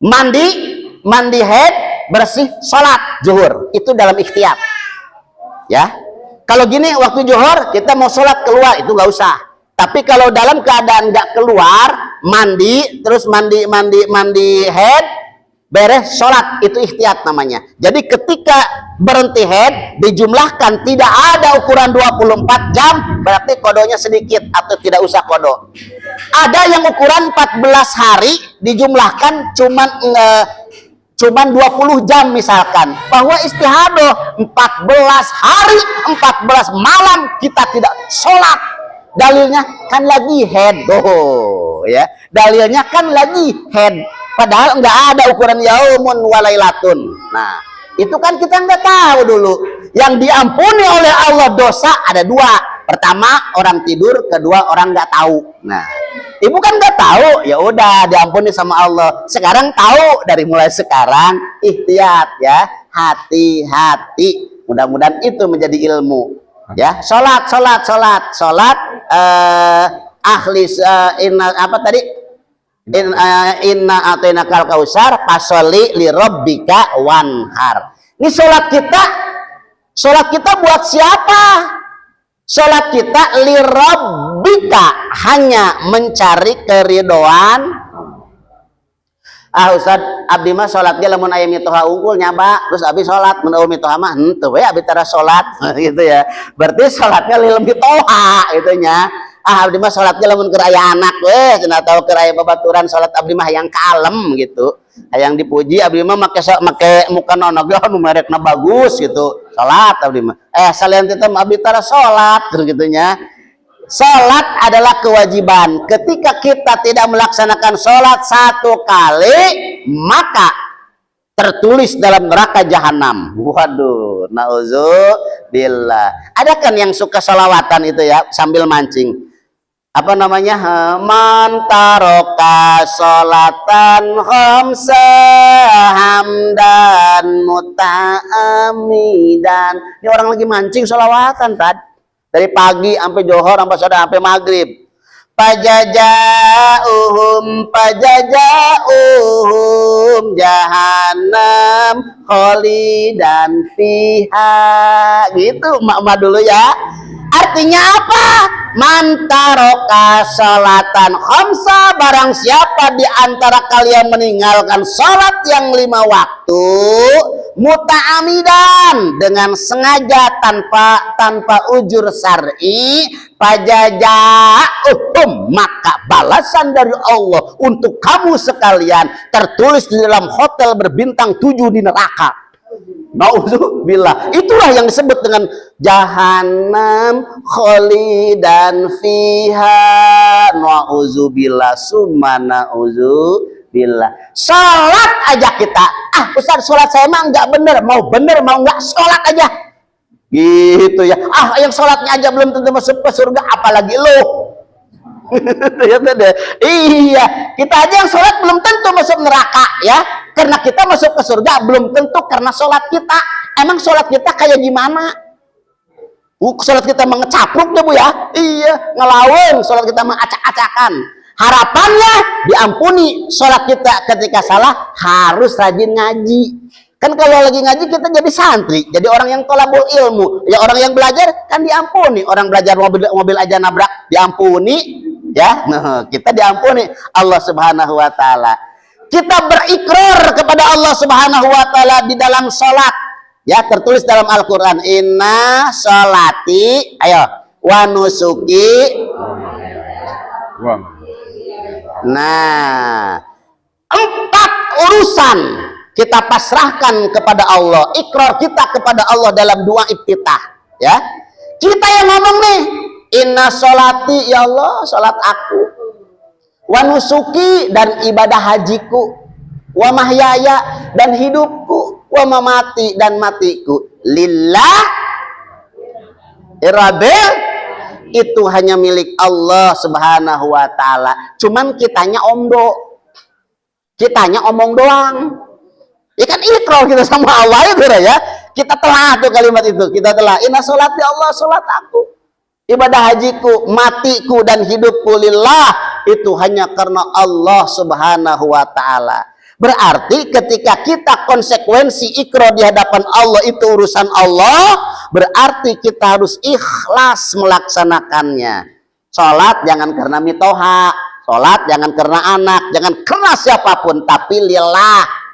A: mandi haid, bersih, sholat zuhur, itu dalam ikhtiyat ya. Kalau gini waktu zuhur kita mau sholat keluar, itu nggak usah. Tapi kalau dalam keadaan nggak keluar, mandi terus mandi haid, beres sholat, itu ikhtiyat namanya. Jadi ketika berhenti haid dijumlahkan, tidak ada ukuran 24 jam, berarti kodonya sedikit atau tidak usah kodo. Ada yang ukuran 14 hari dijumlahkan cuman 20 jam misalkan, bahwa istihadah 14 hari 14 malam kita tidak sholat, dalilnya kan lagi haid. Ya, dalilnya kan lagi haid, padahal nggak ada ukuran yaumun walailatun. Nah, itu kan kita nggak tahu dulu. Yang diampuni oleh Allah dosa ada 2. Pertama orang tidur, kedua orang nggak tahu. Nah, ibu kan nggak tahu, ya udah diampuni sama Allah. Sekarang tahu, dari mulai sekarang ikhtiyat ya, hati-hati. Mudah-mudahan itu menjadi ilmu. Ya, sholat apa tadi? Inna atainakal kausar fasholli li rabbika wanhar. Ini sholat kita buat siapa? Sholat kita li rabbika, hanya mencari keridhaan. Ustaz abdi mah sholatnya lamun aya mitoha unggul nyaba, terus abdi sholat mun eueuh mitoha mah henteu we abdi tara sholat gitu ya. Berarti sholatnya lil mitoha gitu nya. Abdi mah sholatnya lamun keur aya anak we, cenah tahu keur aya babaturan sholat abdi mah yang kalem gitu. Hayang dipuji abdi mah make muka nonog anu merekna bagus gitu. Sholat abdi mah. Salian teh abdi tara sholat gitu nya. Sholat adalah kewajiban. Ketika kita tidak melaksanakan sholat 1 kali, maka tertulis dalam neraka jahanam. Waduh, nauzubillah billah. Ada kan yang suka sholawatan itu ya sambil mancing, apa namanya, man taroka sholatan khamsa hamdan muta'amidan. Ini orang lagi mancing sholawatan tadi dari pagi sampai johor sampai sore sampai maghrib. Pajajauhum jahannam kholidan fiha, gitu emak-emak dulu ya. Artinya apa? Man taroka sholatan khamsa, barang siapa di antara kalian meninggalkan sholat yang 5 waktu muta'amidan, dengan sengaja tanpa ujur syar'i, pajajauhum, maka balasan dari Allah untuk kamu sekalian tertulis di dalam hotel berbintang 7 di neraka. Nauzubillah. Itulah yang disebut dengan jahannam kholidan fiha. Nauzubillah summa nauzubillah. Salat aja kita, Ustaz, salat saya mah enggak bener, mau enggak salat aja. Gitu ya. Yang salatnya aja belum tentu masuk ke surga, apalagi lo. Iya, kita aja yang sholat belum tentu masuk neraka ya, karena kita masuk ke surga belum tentu karena sholat kita. Emang sholat kita kayak gimana? Sholat kita mengecapruk deh Bu ya. Iya, ngelawan. Sholat kita mengacak-acakan. Harapannya diampuni. Sholat kita ketika salah harus rajin ngaji. Kan kalau lagi ngaji kita jadi santri, jadi orang yang tolabul ilmu. Ya orang yang belajar kan diampuni. Orang belajar mobil aja nabrak diampuni. Ya, nah, kita diampuni Allah Subhanahu wa taala. Kita berikrar kepada Allah Subhanahu wa taala di dalam salat. Ya, tertulis dalam Al-Qur'an, inna sholati, ayo, wa nusuki. Nah, 4 urusan kita pasrahkan kepada Allah, ikrar kita kepada Allah dalam doa iftitah, ya. Kita yang ngomong nih, inna sholati, ya Allah, sholat aku, wa nusuki, dan ibadah hajiku, wa mahyaya, dan hidupku, wa mamati, dan matiku, lillah rabbil, itu hanya milik Allah Subhanahu wa taala. Cuman kitanya omdo, kitanya omong doang. Ya kan ikrar kita sama Allah itu ya. Kita telah tuh kalimat itu, kita telah, inna sholati, Allah, sholat aku, ibadah hajiku, matiku, dan hidupku lillah, itu hanya karena Allah Subhanahu wa taala. Berarti ketika kita konsekuensi ikrar di hadapan Allah itu urusan Allah, berarti kita harus ikhlas melaksanakannya. Sholat jangan karena mitoha, sholat jangan karena anak, jangan karena siapapun, tapi lillah.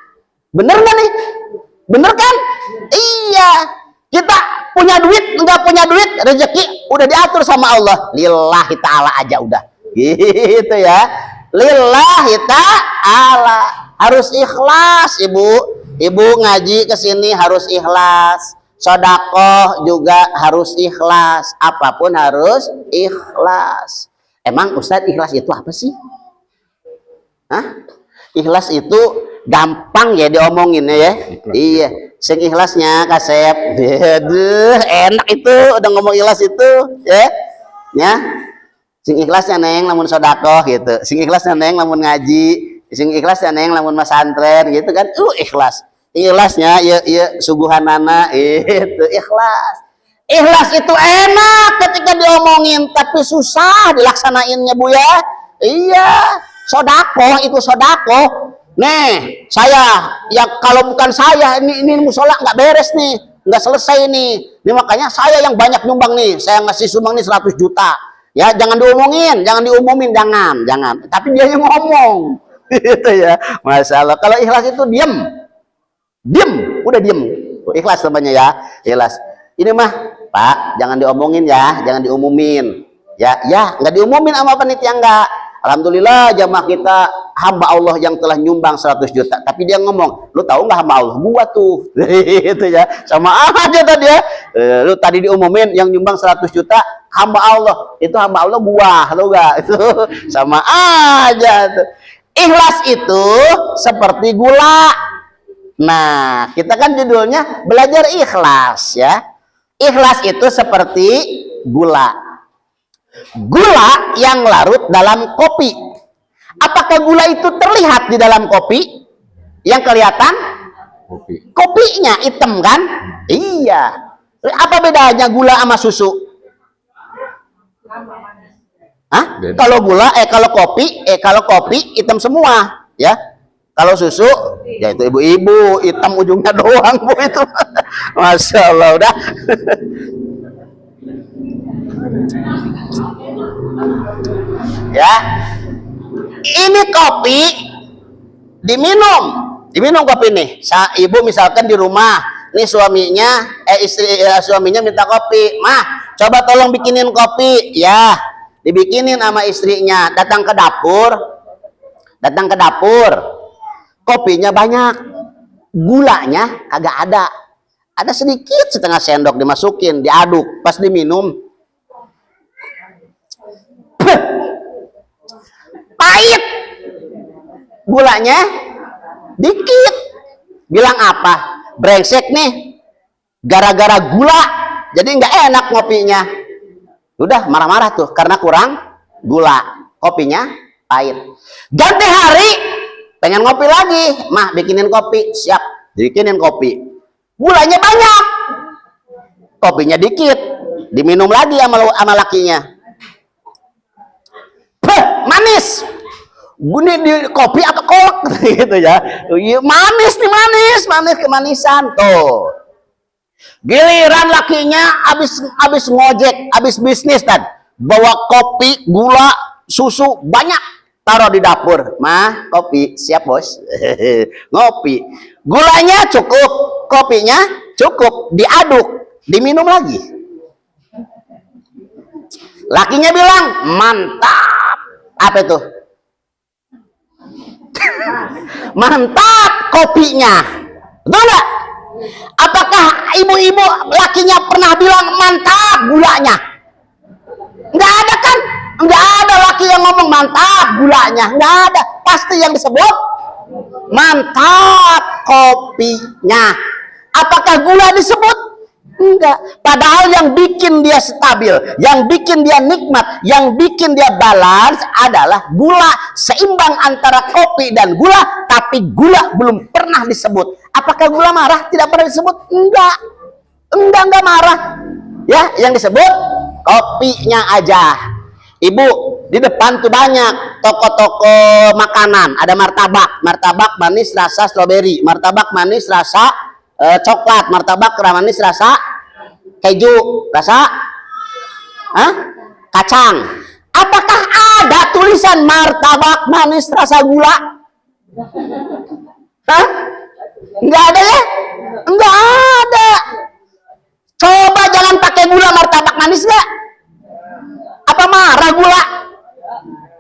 A: Bener nggak nih? Bener kan? Iya. Kita punya duit, enggak punya duit, rezeki udah diatur sama Allah. Lillahi ta'ala aja udah. Gitu ya. Lillahi ta'ala. Harus ikhlas, Ibu. Ibu ngaji ke sini harus ikhlas. Sedekah juga harus ikhlas. Apapun harus ikhlas. Emang Ustadz, ikhlas itu apa sih? Hah? Ikhlas itu gampang ya diomongin ya. Iya. Sing ikhlasnya Kasep, aduh enak itu udah ngomong ikhlas itu ya, ya. Sing ikhlasnya neng lamun sodako gitu, sing ikhlasnya neng lamun ngaji, sing ikhlasnya neng lamun masantren gitu kan, ikhlas. Ikhlasnya ya suguhanana itu ikhlas. Ikhlas itu enak ketika diomongin, tapi susah dilaksanainnya Bu ya. Iya, sodako itu sodako. Nih, saya ya kalau bukan saya ini musola nggak beres nih, nggak selesai nih. Ini makanya saya yang banyak nyumbang nih. Saya ngasih sumbang nih 100 juta. Ya, jangan diomongin, jangan diumumin, jangan. Tapi dia yang ngomong. Gitu ya. Masya Allah. Kalau ikhlas itu diem, udah diem. Ikhlas namanya ya, ikhlas. Ini mah, Pak, jangan diomongin ya, jangan diumumin. Ya, nggak diumumin sama panitia enggak. Alhamdulillah jamaah kita hamba Allah yang telah nyumbang 100 juta. Tapi dia ngomong, lu tahu nggak hamba Allah? Gua tuh. Itu ya. Sama aja tadi ya. Lu tadi diumumin yang nyumbang 100 juta hamba Allah. Itu hamba Allah gua, tahu nggak? Itu sama aja tuh. Ikhlas itu seperti gula. Nah, kita kan judulnya belajar ikhlas ya. Ikhlas itu seperti gula. Gula yang larut dalam kopi. Apakah gula itu terlihat di dalam kopi? Yang kelihatan? Kopinya hitam kan? Iya. Apa bedanya gula sama susu? Hah? Kalau kalau kopi hitam semua, ya. Kalau susu, ya itu ibu-ibu hitam ujungnya doang, Bu, itu. Masya Allah, udah. Ya. Ini kopi diminum kopi nih. Ibu misalkan di rumah, nih suaminya minta kopi, "Mah, coba tolong bikinin kopi." Ya, dibikinin sama istrinya. Datang ke dapur, kopinya banyak, gulanya kagak ada. Ada sedikit, setengah sendok dimasukin, diaduk, pas diminum pahit, gulanya dikit. Bilang apa? Brengsek nih, gara-gara gula jadi nggak enak ngopinya. Udah marah-marah tuh karena kurang gula, kopinya pahit. Ganti hari pengen ngopi lagi, "Mah, bikinin kopi." Siap, bikinin kopi, gulanya banyak, kopinya dikit, diminum lagi sama lakinya. Manis, ini di kopi apa kolak gitu ya. Manis nih, manis kemanisan tuh. Giliran lakinya habis ngojek, habis bisnis kan, bawa kopi, gula, susu banyak, taruh di dapur. "Mah, kopi." "Siap, Bos." Ngopi, gulanya cukup, kopinya cukup, diaduk, diminum lagi. Lakinya bilang, "Mantap." Apa itu? Mantap kopinya. Betul nggak? Apakah ibu-ibu lakinya pernah bilang mantap gulanya? Nggak ada kan? Nggak ada laki yang ngomong mantap gulanya. Nggak ada. Pasti yang disebut mantap kopinya. Apakah gula disebut? Enggak. Padahal yang bikin dia stabil, yang bikin dia nikmat, yang bikin dia balance adalah gula. Seimbang antara kopi dan gula, tapi gula belum pernah disebut. Apakah gula marah? Tidak pernah disebut. Enggak marah. Ya, yang disebut kopinya aja. Ibu, di depan tuh banyak toko-toko makanan. Ada martabak manis rasa stroberi, martabak manis rasa coklat, martabak manis rasa keju, rasa kacang. Apakah ada tulisan martabak manis rasa gula? Enggak ada ya? Enggak ada. Coba jangan pakai gula martabak manis enggak? Apa marah gula?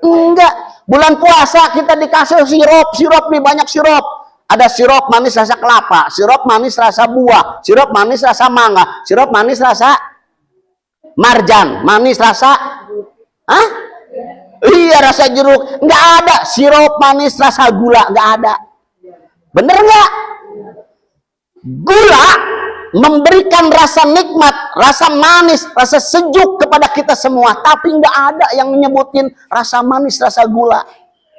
A: Enggak. Bulan puasa kita dikasih sirup nih, banyak sirup. Ada sirup manis rasa kelapa, sirup manis rasa buah, sirup manis rasa mangga, sirup manis rasa marjan, manis rasa iya rasa jeruk. Nggak ada sirup manis rasa gula, nggak ada. Bener nggak? Gula memberikan rasa nikmat, rasa manis, rasa sejuk kepada kita semua, tapi nggak ada yang menyebutin rasa manis rasa gula.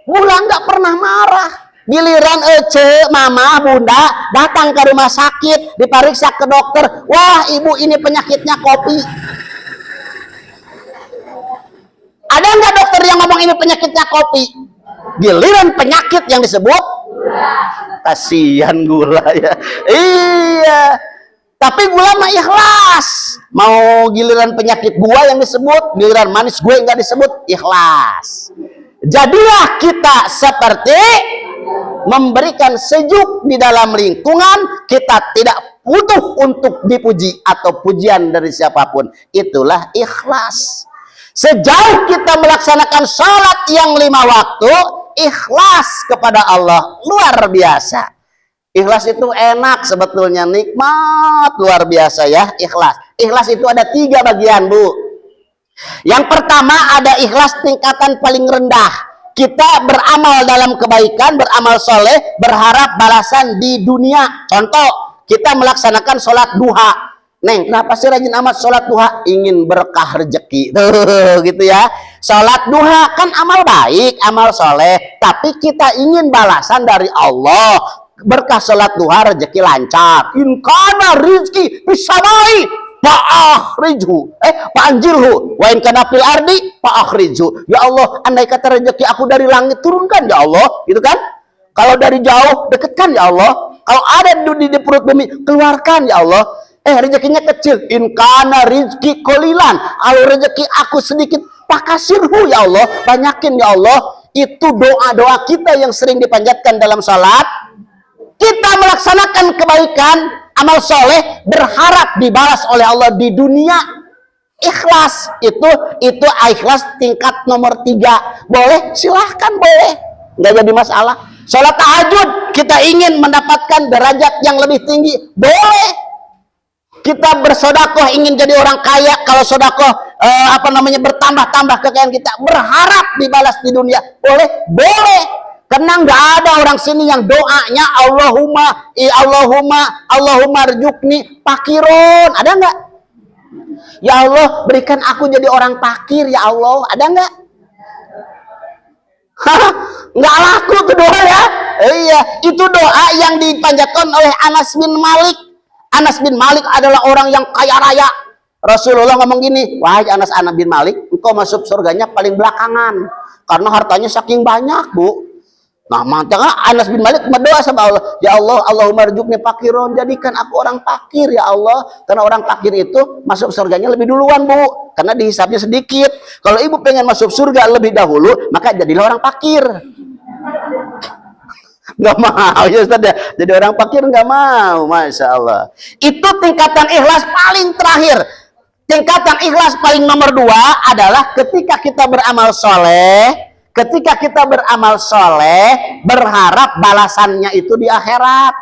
A: Gula nggak pernah marah. Giliran mama, bunda datang ke rumah sakit, diperiksa ke dokter, "Wah, ibu ini penyakitnya kopi." Ada nggak dokter yang ngomong ini penyakitnya kopi? Giliran penyakit yang disebut kasihan gula ya. Iya. Tapi gula mah ikhlas. Mau giliran penyakit gua yang disebut, giliran manis gue nggak disebut, ikhlas. Jadilah kita seperti memberikan sejuk di dalam lingkungan, kita tidak butuh untuk dipuji atau pujian dari siapapun. Itulah ikhlas. Sejauh kita melaksanakan sholat yang 5 waktu, ikhlas kepada Allah, luar biasa. Ikhlas itu enak sebetulnya, nikmat luar biasa ya. Ikhlas itu ada 3 bagian, Bu. Yang pertama ada ikhlas tingkatan paling rendah. Kita beramal dalam kebaikan, beramal soleh, berharap balasan di dunia. Contoh, kita melaksanakan sholat duha. Neng, kenapa sih rajin amat sholat duha? Ingin berkah rezeki. Tuh, gitu ya. Sholat duha kan amal baik, amal soleh. Tapi kita ingin balasan dari Allah. Berkah sholat duha, rezeki lancar. In kana rizki bisamai fa'akhrijhu. Fa'anjilhu. Wa in kana fil ardi fa'akhrijhu. Ya Allah, andai kata rezeki aku dari langit, turunkan ya Allah. Gitu kan? Kalau dari jauh, dekatkan ya Allah. Kalau ada di perut bumi, keluarkan ya Allah. Rezekinya kecil. In kana rizki kolilan. Kalau rezeki aku sedikit, pakasirhu ya Allah. Banyakin ya Allah. Itu doa-doa kita yang sering dipanjatkan dalam salat. Kita melaksanakan kebaikan, amal soleh, berharap dibalas oleh Allah di dunia. Ikhlas. Itu ikhlas tingkat nomor 3. Boleh? Silahkan boleh. Nggak jadi masalah. Salat tahajud, kita ingin mendapatkan derajat yang lebih tinggi. Boleh. Kita bersodakoh ingin jadi orang kaya, kalau sodakoh bertambah-tambah kekayaan kita, berharap dibalas di dunia, boleh. Karena nggak ada orang sini yang doanya Allahumma rjukni fakirun, ada nggak? Ya Allah, berikan aku jadi orang fakir ya Allah, ada nggak? Nggak laku tuh doa ya. Iya, itu doa yang dipanjatkan oleh Anas bin Malik. Anas bin Malik adalah orang yang kaya raya. Rasulullah ngomong gini, wahai Anas bin Malik, engkau masuk surganya paling belakangan karena hartanya saking banyak, Bu. Nah, maka Anas bin Malik berdoa sama Allah, ya Allah, Allahumma rjukni fakirun, jadikan aku orang fakir ya Allah, karena orang fakir itu masuk surganya lebih duluan, Bu, karena dihisabnya sedikit. Kalau ibu pengen masuk surga lebih dahulu, maka jadilah orang fakir. Nggak mau ya Ustaz ya, jadi orang fakir nggak mau. Masya Allah, itu tingkatan ikhlas paling terakhir. Tingkatan ikhlas paling nomor 2 adalah ketika kita beramal soleh. Ketika kita beramal soleh, berharap balasannya itu di akhirat.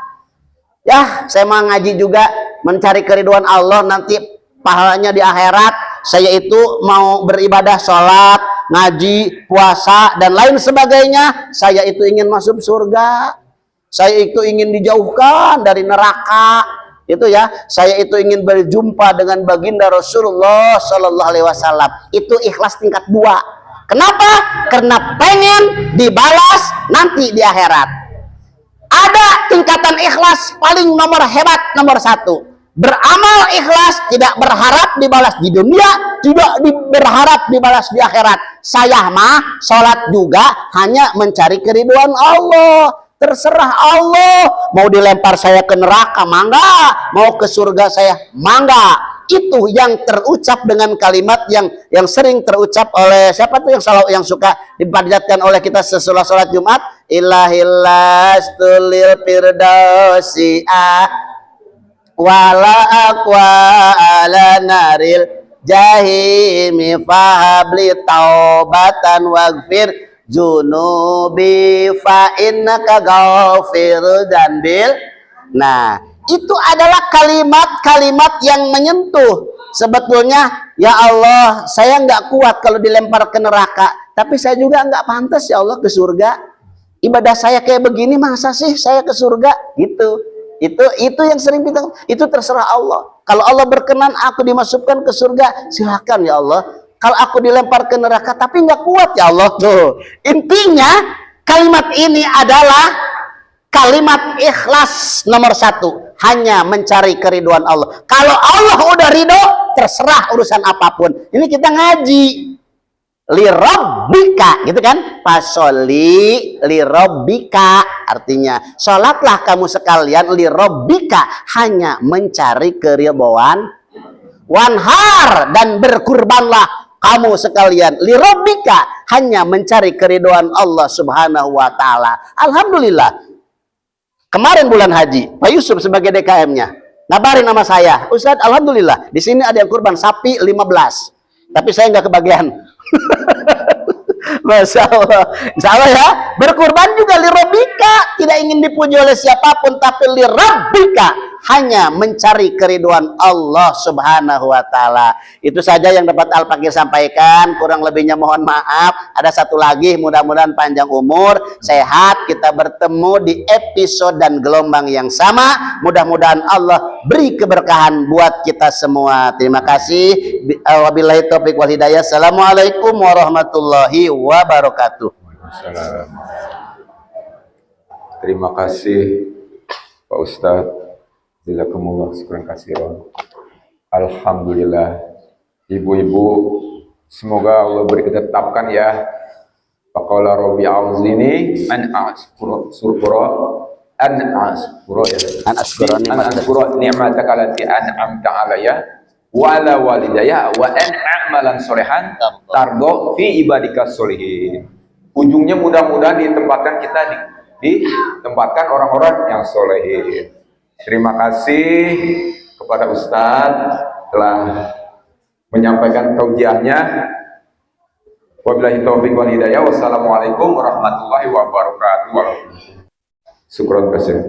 A: Ya, saya mau ngaji juga mencari keriduan Allah, nanti pahalanya di akhirat. Saya itu mau beribadah sholat, ngaji, puasa, dan lain sebagainya. Saya itu ingin masuk surga. Saya itu ingin dijauhkan dari neraka. Itu ya, saya itu ingin berjumpa dengan baginda Rasulullah Sallallahu Alaihi Wasallam. Itu ikhlas tingkat 2. Kenapa? Karena pengen dibalas nanti di akhirat. Ada tingkatan ikhlas paling nomor hebat, nomor 1. Beramal ikhlas, tidak berharap dibalas di dunia, tidak berharap dibalas di akhirat. Saya mah sholat juga hanya mencari keriduan Allah. Terserah Allah, mau dilempar saya ke neraka, mangga, mau ke surga saya, mangga. Itu yang terucap dengan kalimat yang sering terucap oleh siapa tuh yang suka dipanjatkan oleh kita sesudah sholat Jumat, ilahillastul firdausi wala aqwa ala naril jahimi fahabli taubatan waghfir junubi fa innaka ghafirud dzanbil. Nah, itu adalah kalimat-kalimat yang menyentuh. Sebetulnya, ya Allah, saya nggak kuat kalau dilempar ke neraka, tapi saya juga nggak pantas ya Allah ke surga. Ibadah saya kayak begini, masa sih saya ke surga? Gitu. Itu yang sering kita, itu terserah Allah. Kalau Allah berkenan aku dimasukkan ke surga, silakan ya Allah. Kalau aku dilempar ke neraka tapi nggak kuat ya Allah. Tuh, intinya kalimat ini adalah kalimat ikhlas nomor 1, hanya mencari keriduan Allah. Kalau Allah udah ridho, terserah urusan apapun. Ini kita ngaji li rabbika, gitu kan? Fasoli li rabbika, artinya sholatlah kamu sekalian li rabbika, hanya mencari keridhaan. Wanhar, dan berkurbanlah kamu sekalian li rabbika, hanya mencari keridhaan Allah Subhanahu wa taala. Alhamdulillah. Kemarin bulan haji, Pak Yusuf sebagai DKM-nya ngabarin sama saya, Ustadz, alhamdulillah di sini ada yang kurban sapi 15, tapi saya nggak kebagian. Masya Allah. Insya Allah ya, berkurban juga li rabbika, tidak ingin dipuji oleh siapapun, tapi li rabbika, hanya mencari keriduan Allah Subhanahu wa taala. Itu saja yang dapat Al-Fakir sampaikan, kurang lebihnya mohon maaf. Ada satu lagi, mudah-mudahan panjang umur, sehat, kita bertemu di episode dan gelombang yang sama. Mudah-mudahan Allah beri keberkahan buat kita semua. Terima kasih. Wabillahi taufiq wal hidayah. Assalamualaikum warahmatullahi wabarakatuh.
B: Waalaikumsalam. Terima kasih Pak Ustadz. Jazakumullah syukran katsiran. Alhamdulillah. Ibu-ibu, semoga Allah beri ketetapkan ya. Faqala rabbi a'udzini an ashkura ni'mataka allati an'amta alayya wa ala walidayya wa an a'malan sholihan tardo fi ibadika sholihin. Ujungnya mudah-mudahan ditempatkan orang-orang yang solehin. Terima kasih kepada Ustadz telah menyampaikan taujiahnya. Wabillahi taufiq wal hidayah. Wassalamualaikum warahmatullahi wabarakatuh. Syukran kasih.